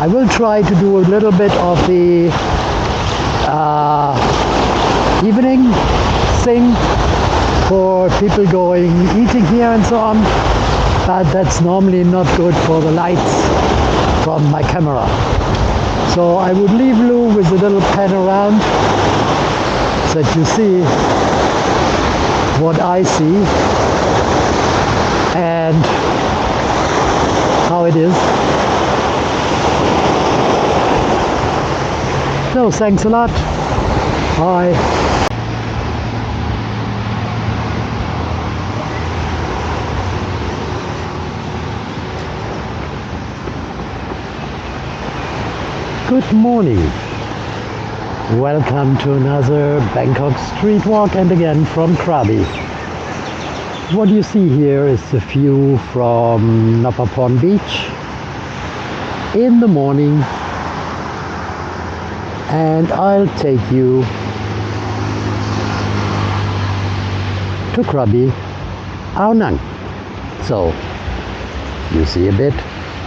I will try to do a little bit of the evening thing for people going eating here and so on, but that's normally not good for the lights from my camera. So I would leave Lou with a little pan around so that you see what I see and how it is. So thanks a lot. Bye. Good morning. Welcome to another Bangkok street walk, and again from Krabi. What you see here is the view from Nappaporn Beach in the morning, and I'll take you to Krabi, Ao Nang. So you see a bit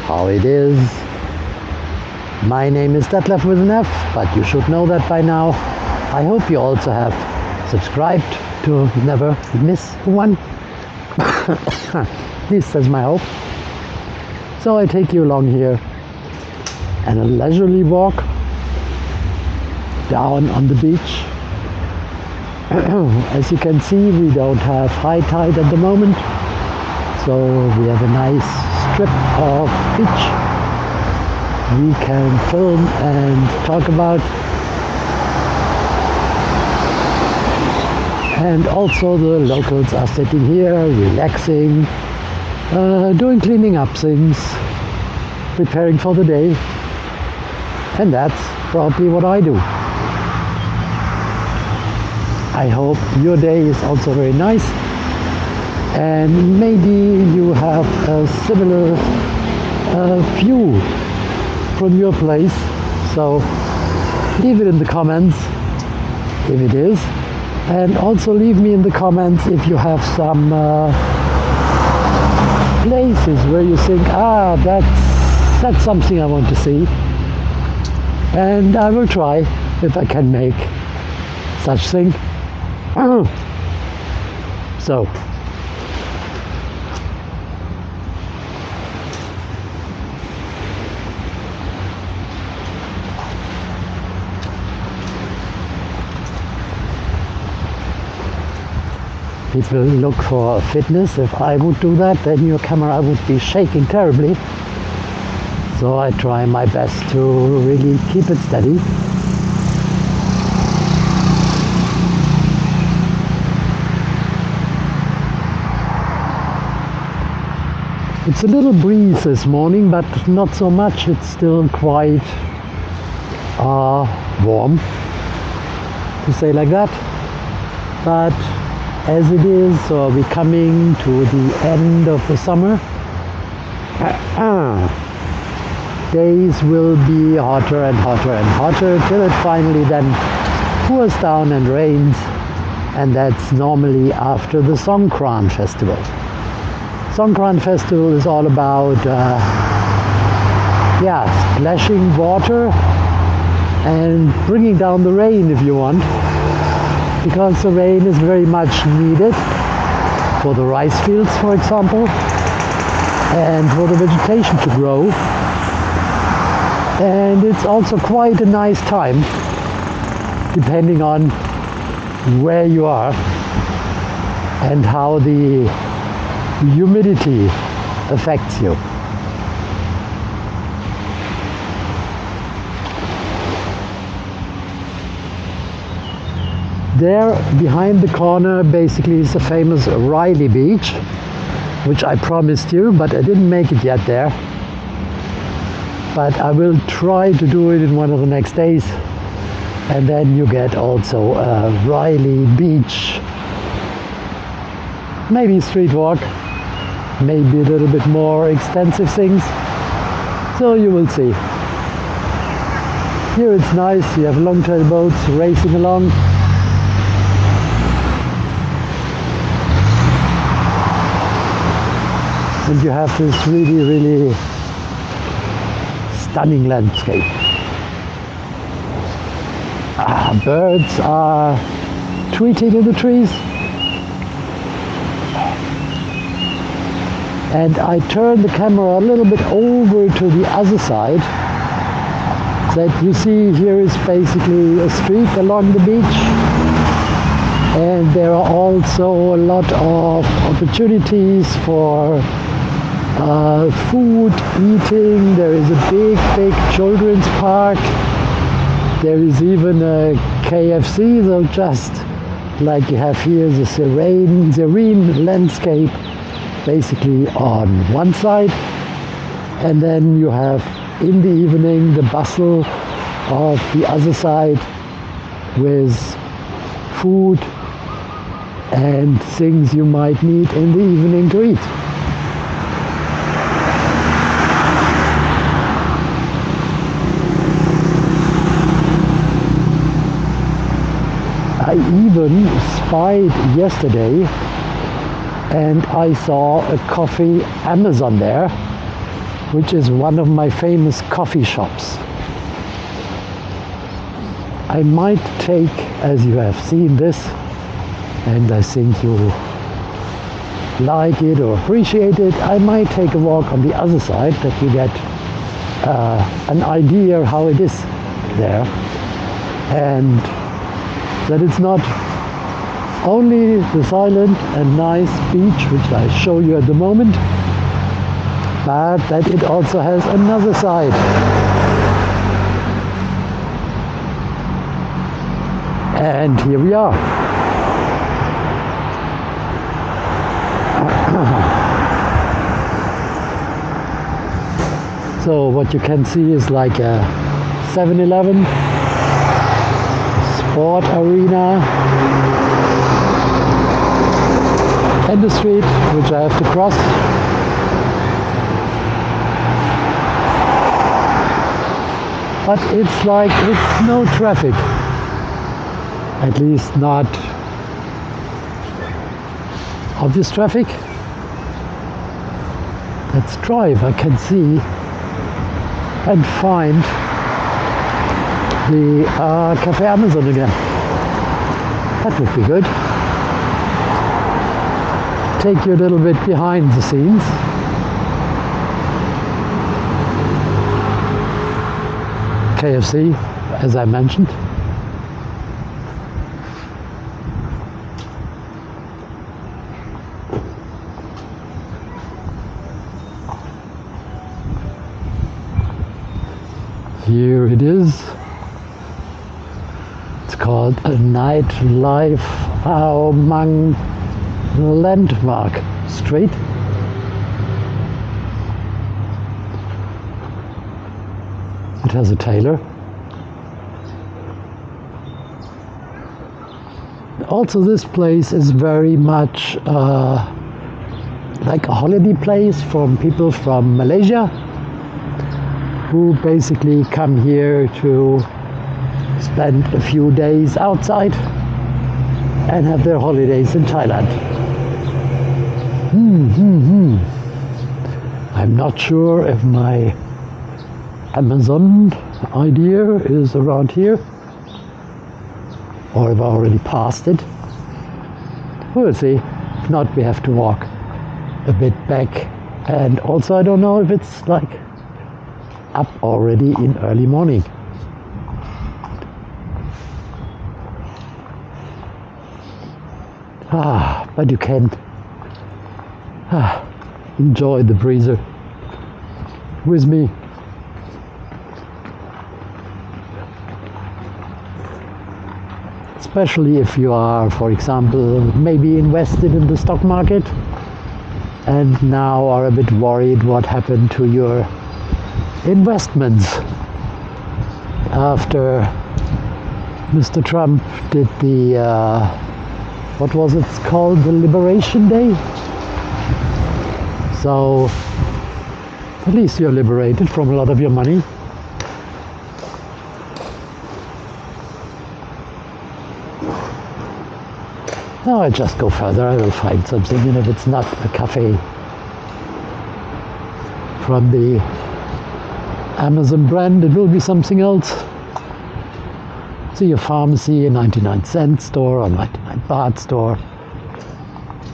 how it is. My name is Detlef with an F, but you should know that by now. I hope you also have subscribed to never miss one. At least that's my hope. So I take you along here and a leisurely walk down on the beach. As you can see, we don't have high tide at the moment, so we have a nice strip of beach we can film and talk about. And also the locals are sitting here, relaxing, doing cleaning up things, preparing for the day. And that's probably what I do. I hope your day is also very nice, and maybe you have a similar view from your place. So leave it in the comments if it is, and also leave me in the comments if you have some places where you think, that's something I want to see, and I will try if I can make such thing. So people look for fitness. If I would do that, then your camera would be shaking terribly. So I try my best to really keep it steady. It's a little breeze this morning, but not so much. It's still quite warm, to say like that. But as it is, we're coming to the end of the summer. Days will be hotter and hotter and hotter till it finally then pours down and rains, and that's normally after the Songkran festival. Songkran festival is all about splashing water and bringing down the rain if you want, because the rain is very much needed for the rice fields, for example, and for the vegetation to grow. And it's also quite a nice time, depending on where you are and how the humidity affects you. There behind the corner basically is the famous Riley Beach, which I promised you, but I didn't make it yet there. But I will try to do it in one of the next days. And then you get also a Riley Beach, maybe street walk, maybe a little bit more extensive things. So you will see. Here it's nice, you have long-tail boats racing along. And you have this really, really stunning landscape. Birds are tweeting in the trees. And I turn the camera a little bit over to the other side. That you see here is basically a street along the beach. And there are also a lot of opportunities for food, eating. There is a big children's park. There is even a KFC, so just like you have here, the serene landscape basically on one side. And then you have in the evening the bustle of the other side with food and things you might need in the evening to eat. I even spied yesterday and I saw a coffee Amazon there, which is one of my famous coffee shops. I might take, as you have seen this, and I think you like it or appreciate it, I might take a walk on the other side that you get an idea how it is there. And that it's not only the silent and nice beach, which I show you at the moment, but that it also has another side. And here we are. So what you can see is like a 7-Eleven, sport arena, and the street which I have to cross. But it's like, it's no traffic, at least not obvious traffic. Let's drive, I can see and find the Cafe Amazon again. That would be good. Take you a little bit behind the scenes. KFC, as I mentioned. Here it is. It's called a nightlife Ao Nang Landmark Street. It has a tailor. Also, this place is very much like a holiday place from people from Malaysia who basically come here to spend a few days outside and have their holidays in Thailand. I'm not sure if my Amazon idea is around here or if I already passed it. We'll see. If not, we have to walk a bit back. And also I don't know if it's like up already in early morning. But you can enjoy the breezer with me. Especially if you are, for example, maybe invested in the stock market and now are a bit worried what happened to your investments after Mr. Trump did the what was it called, the Liberation Day. So at least you're liberated from a lot of your money. Now I just go further, I will find something, and if it's not a cafe from the Amazon brand, it will be something else. See a pharmacy, a 99-cent store or 99 baht store,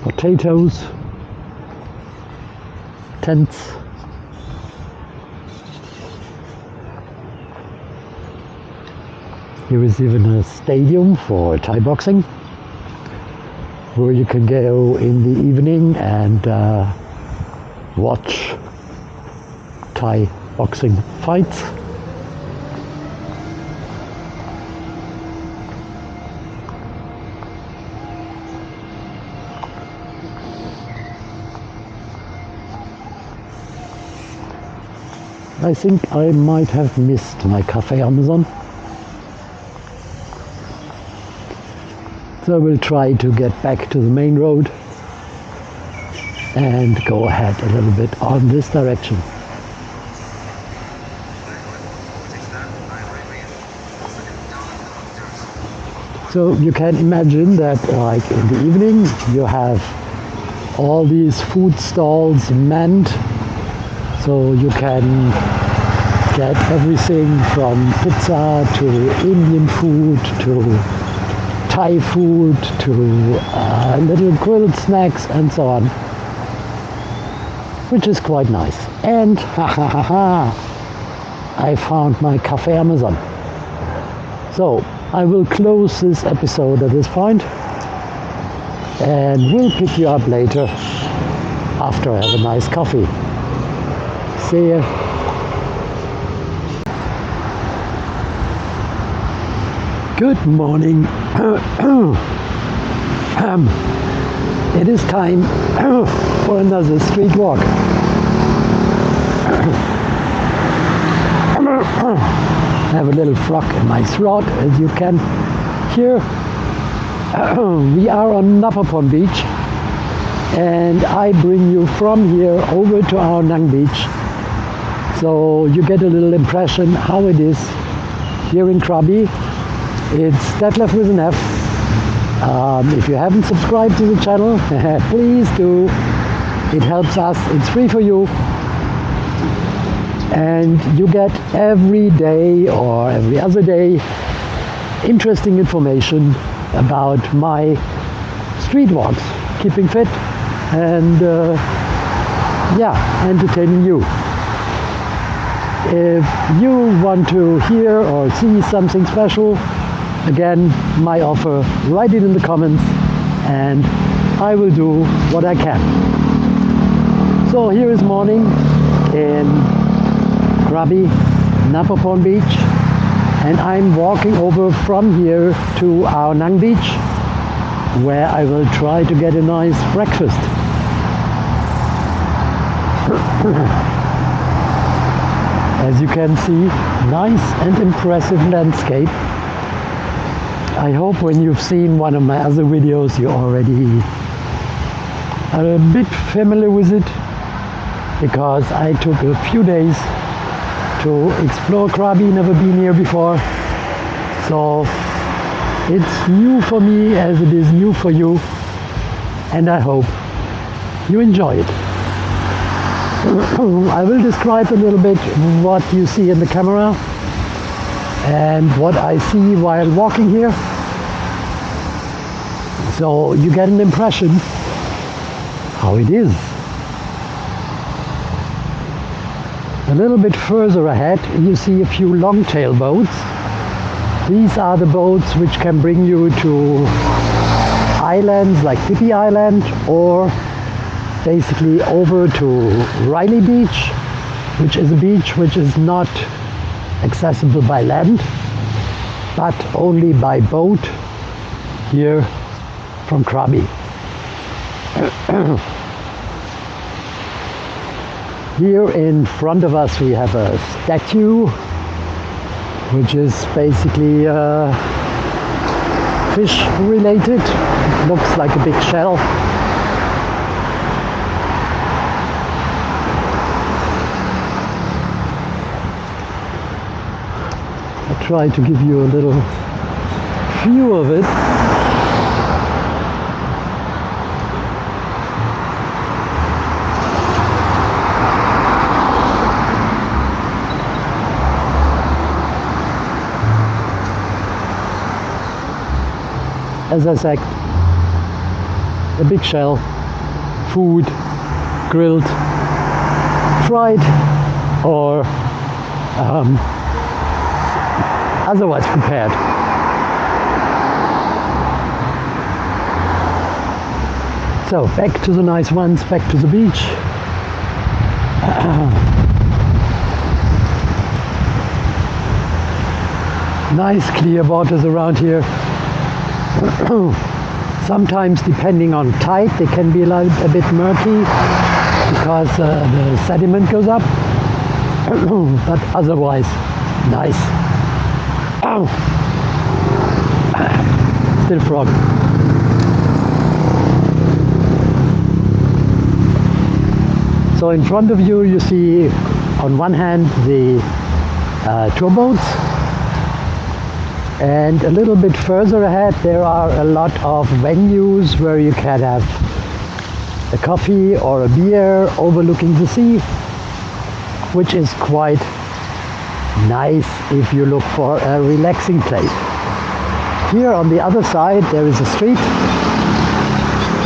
potatoes, tents. Here is even a stadium for Thai boxing, where you can go in the evening and watch Thai boxing fights. I think I might have missed my Cafe Amazon. So I will try to get back to the main road and go ahead a little bit on this direction. So you can imagine that like in the evening you have all these food stalls manned, so you can get everything from pizza to Indian food to Thai food to little grilled snacks and so on, which is quite nice. And I found my Cafe Amazon. So I will close this episode at this point and we'll pick you up later after I have a nice coffee. See ya. Good morning. It is time for another street walk. I have a little frog in my throat, as you can hear. We are on Nappaporn Beach, and I bring you from here over to Ao Nang Beach, so you get a little impression how it is here in Krabi. It's Detlef with an F. If you haven't subscribed to the channel, please do. It helps us. It's free for you. And you get every day or every other day interesting information about my street walks, keeping fit and entertaining you. If you want to hear or see something special, again, my offer, write it in the comments and I will do what I can. So here is morning in Krabi, Nappaporn Beach, and I'm walking over from here to Ao Nang Beach, where I will try to get a nice breakfast. As you can see, nice and impressive landscape. I hope when you've seen one of my other videos you already are a bit familiar with it, because I took a few days to explore Krabi, never been here before. So it's new for me as it is new for you, and I hope you enjoy it. I will describe a little bit what you see in the camera and what I see while walking here, so you get an impression how it is. A little bit further ahead, you see a few long-tail boats. These are the boats which can bring you to islands like Phi Island, or basically over to Riley Beach, which is a beach which is not accessible by land, but only by boat here from Krabi. Here in front of us we have a statue which is basically fish related. It looks like a big shell. I'll try to give you a little view of it. As I said, a big shell, food, grilled, fried, or otherwise prepared. So back to the nice ones, back to the beach. Nice clear waters around here. Sometimes, depending on tide, they can be a bit murky because the sediment goes up, but otherwise nice. Ow! Still frog. So in front of you, you see on one hand the tour boats, and a little bit further ahead there are a lot of venues where you can have a coffee or a beer overlooking the sea, which is quite nice if you look for a relaxing place. Here on the other side there is a street,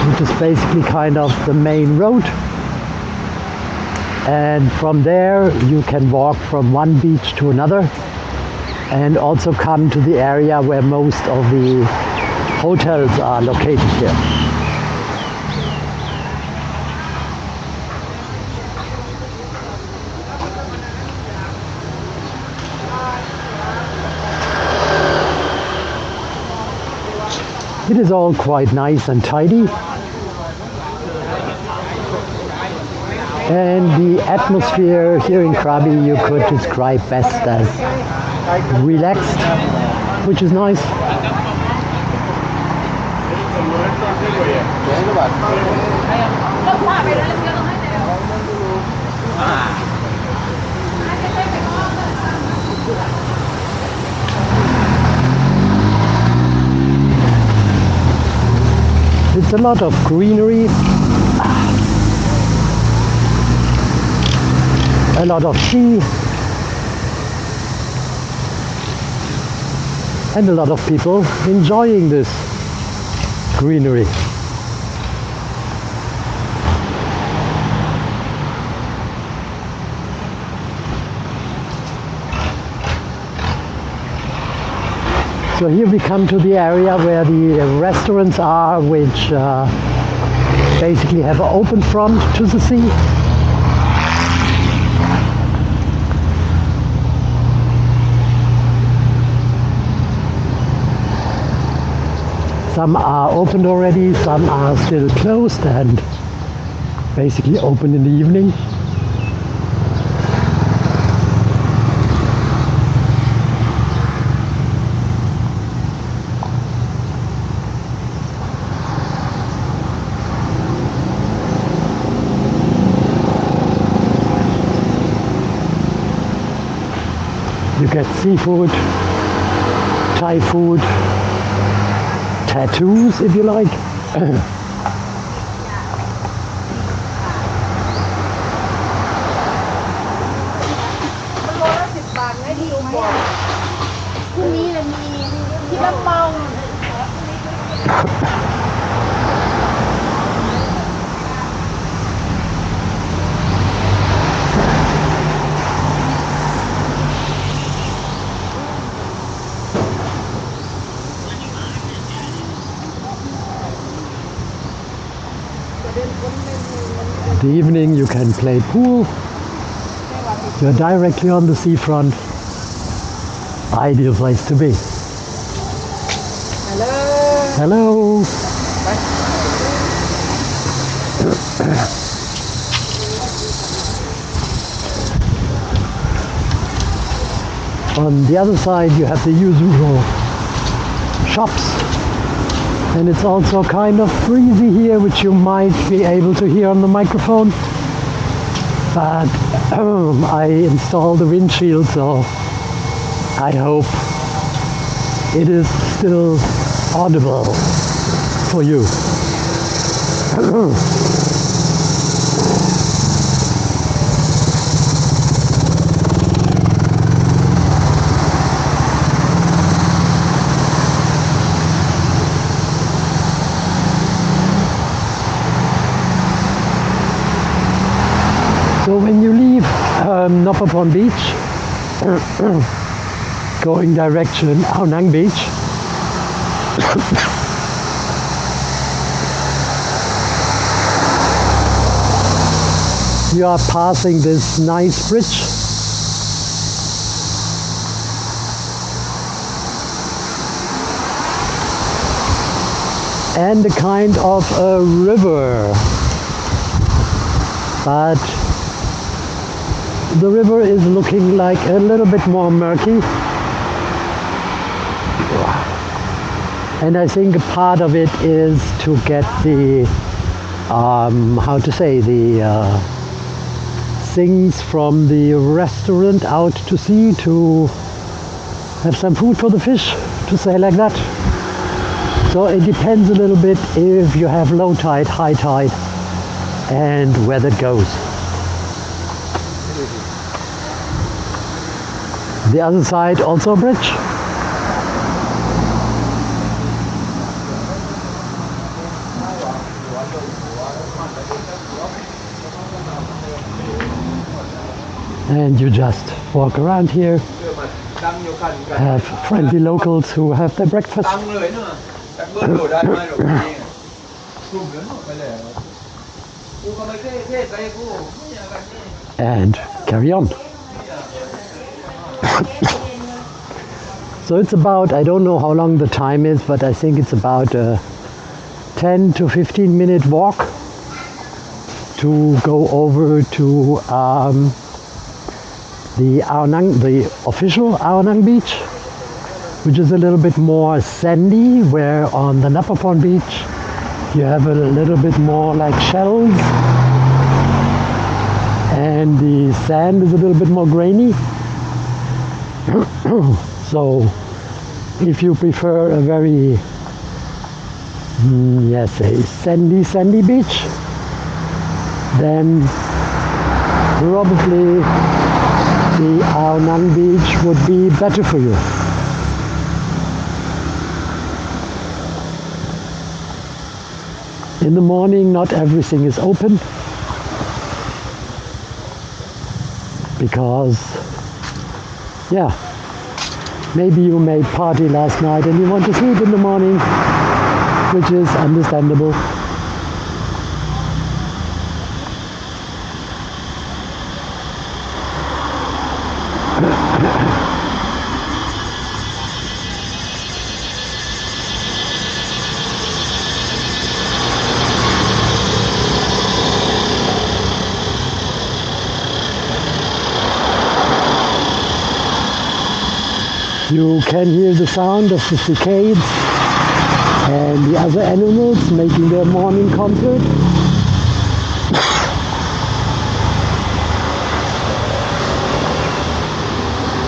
which is basically kind of the main road, and from there you can walk from one beach to another and also come to the area where most of the hotels are located here. It is all quite nice and tidy, and the atmosphere here in Krabi you could describe best as relaxed, which is nice. It's a lot of greenery, a lot of sea, and a lot of people enjoying this greenery. So here we come to the area where the restaurants are, which basically have an open front to the sea. Some are opened already, some are still closed and basically open in the evening. You get seafood, Thai food, tattoos if you like. In the evening you can play pool. You're directly on the seafront. Ideal place to be. Hello. On the other side you have the usual shops, and it's also kind of breezy here, which you might be able to hear on the microphone, but I installed the windshield, so I hope it is still audible for you. So when you leave Nappaporn Beach, going direction Ao Nang Beach, you are passing this nice bridge. And a kind of a river. But the river is looking like a little bit more murky. And I think a part of it is to get the, things from the restaurant out to sea, to have some food for the fish, to say like that. So it depends a little bit if you have low tide, high tide, and where that goes. The other side also a bridge. And you just walk around here, have friendly locals who have their breakfast, and carry on. So it's about, I don't know how long the time is, but I think it's about a 10 to 15 minute walk to go over to the AoNang, the official Ao Nang Beach, which is a little bit more sandy, where on the Nappaporn Beach you have a little bit more like shells, and the sand is a little bit more grainy. So if you prefer a very, a sandy beach, then probably the Ao Nang Beach would be better for you. In the morning, not everything is open, because, maybe you made party last night and you want to sleep in the morning, which is understandable. You can hear the sound of the cicadas and the other animals making their morning concert.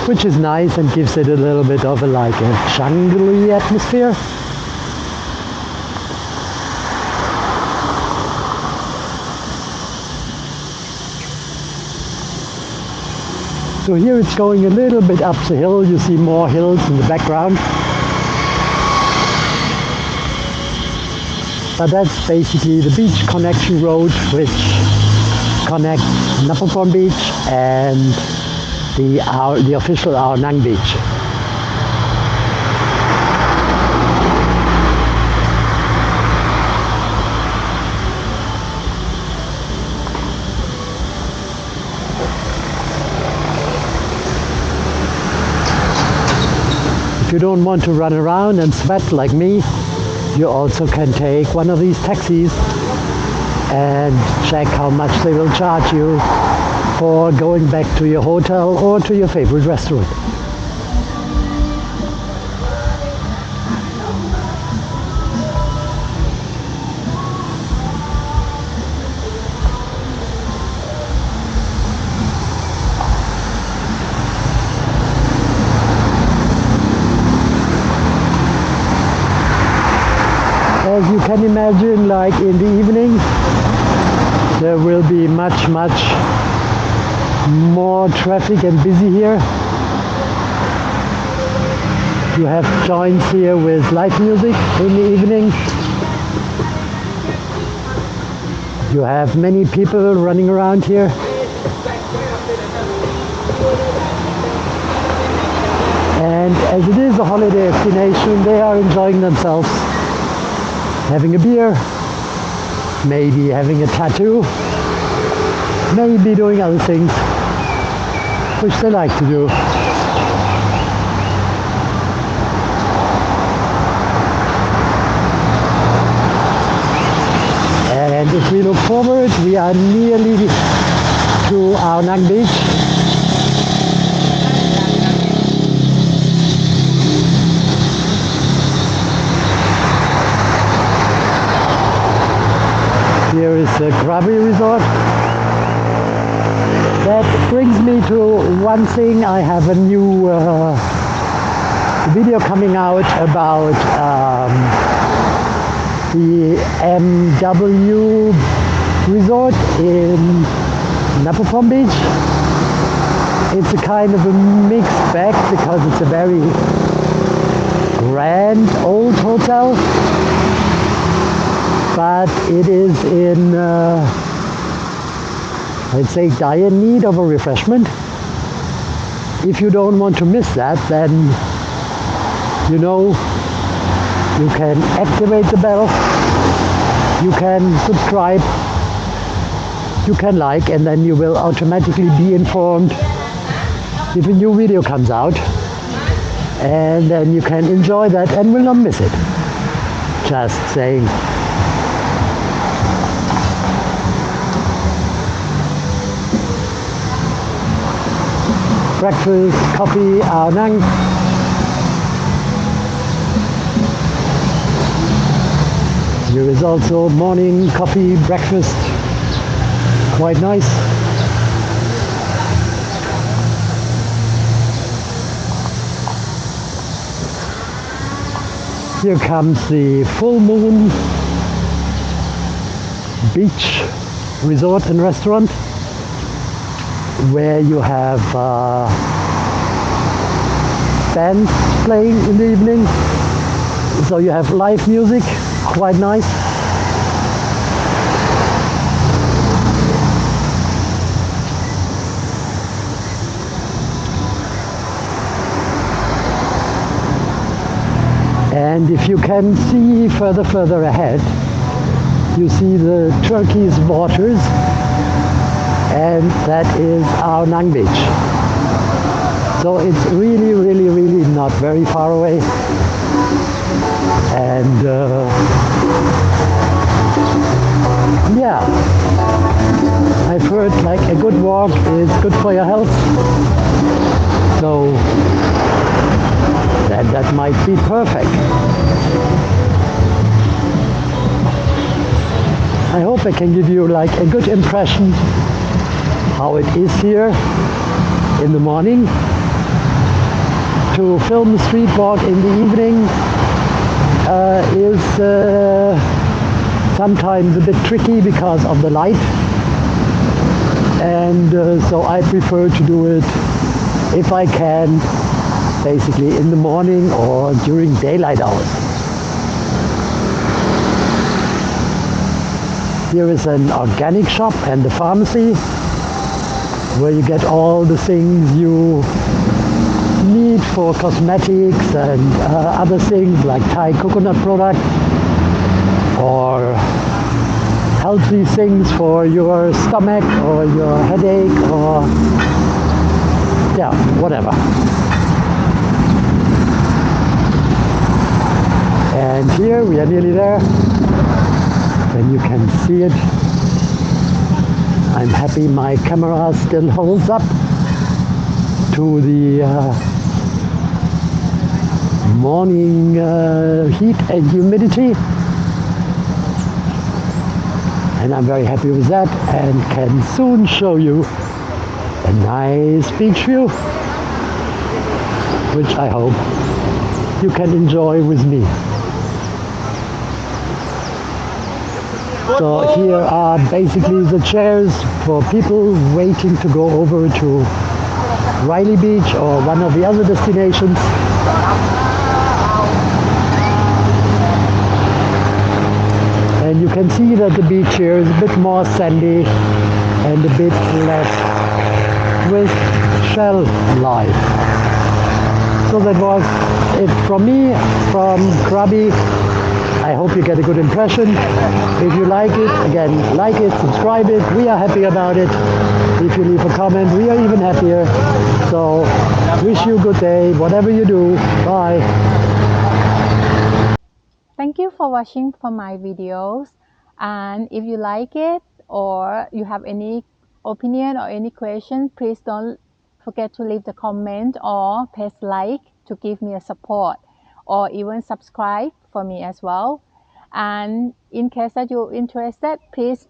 Which is nice and gives it a little bit of a jungle-y atmosphere. So here it's going a little bit up the hill. You see more hills in the background. But that's basically the beach connection road, which connects Nappaporn Beach and the official Ao Nang Beach. you don't want to run around and sweat like me, you also can take one of these taxis and check how much they will charge you for going back to your hotel or to your favorite restaurant. As you can imagine, like in the evening, there will be much more traffic and busy here. You have joints here with live music in the evening. You have many people running around here. And as it is a holiday destination, they are enjoying themselves, having a beer, maybe having a tattoo, maybe doing other things which they like to do. And if we look forward, we are nearly to Ao Nang Beach. Here is the Krabi resort. That brings me to one thing. I have a new video coming out about the MW resort in Nappaporn Beach. It's a kind of a mixed bag because it's a very grand old hotel, but it is in, I'd say, dire need of a refreshment. If you don't want to miss that, then you know you can activate the bell, you can subscribe, you can like, and then you will automatically be informed if a new video comes out, and then you can enjoy that and will not miss it. Just saying. Breakfast, coffee, Ao Nang. Here is also morning coffee, breakfast. Quite nice. Here comes the full moon beach resort and restaurant, where you have bands playing in the evening. So you have live music, quite nice. And if you can see further ahead, you see the turquoise waters, and that is Ao Nang Beach. So it's really not very far away. And yeah, I've heard like a good walk is good for your health. So that might be perfect. I hope I can give you like a good impression how it is here in the morning. To film the street walk in the evening is sometimes a bit tricky because of the light, and so I prefer to do it, if I can, basically in the morning or during daylight hours. Here is an organic shop and a pharmacy where you get all the things you need for cosmetics and other things like Thai coconut product, or healthy things for your stomach or your headache, or yeah, whatever. And here we are nearly there. And you can see it. I'm happy my camera still holds up to the morning heat and humidity. And I'm very happy with that and can soon show you a nice beach view, which I hope you can enjoy with me. So here are basically the chairs for people waiting to go over to Riley Beach or one of the other destinations. And you can see that the beach here is a bit more sandy and a bit less with shell life. So that was it from me, from Krabi. I hope you get a good impression. If you like it, again, like it, subscribe it. We are happy about it. If you leave a comment, we are even happier. So, wish you a good day, whatever you do. Bye. Thank you for watching for my videos, and if you like it or you have any opinion or any question, please don't forget to leave the comment or press like to give me a support, or even subscribe for me as well. And in case that you're interested, please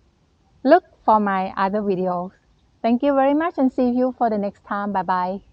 look for my other videos. Thank you very much and see you for the next time. Bye bye.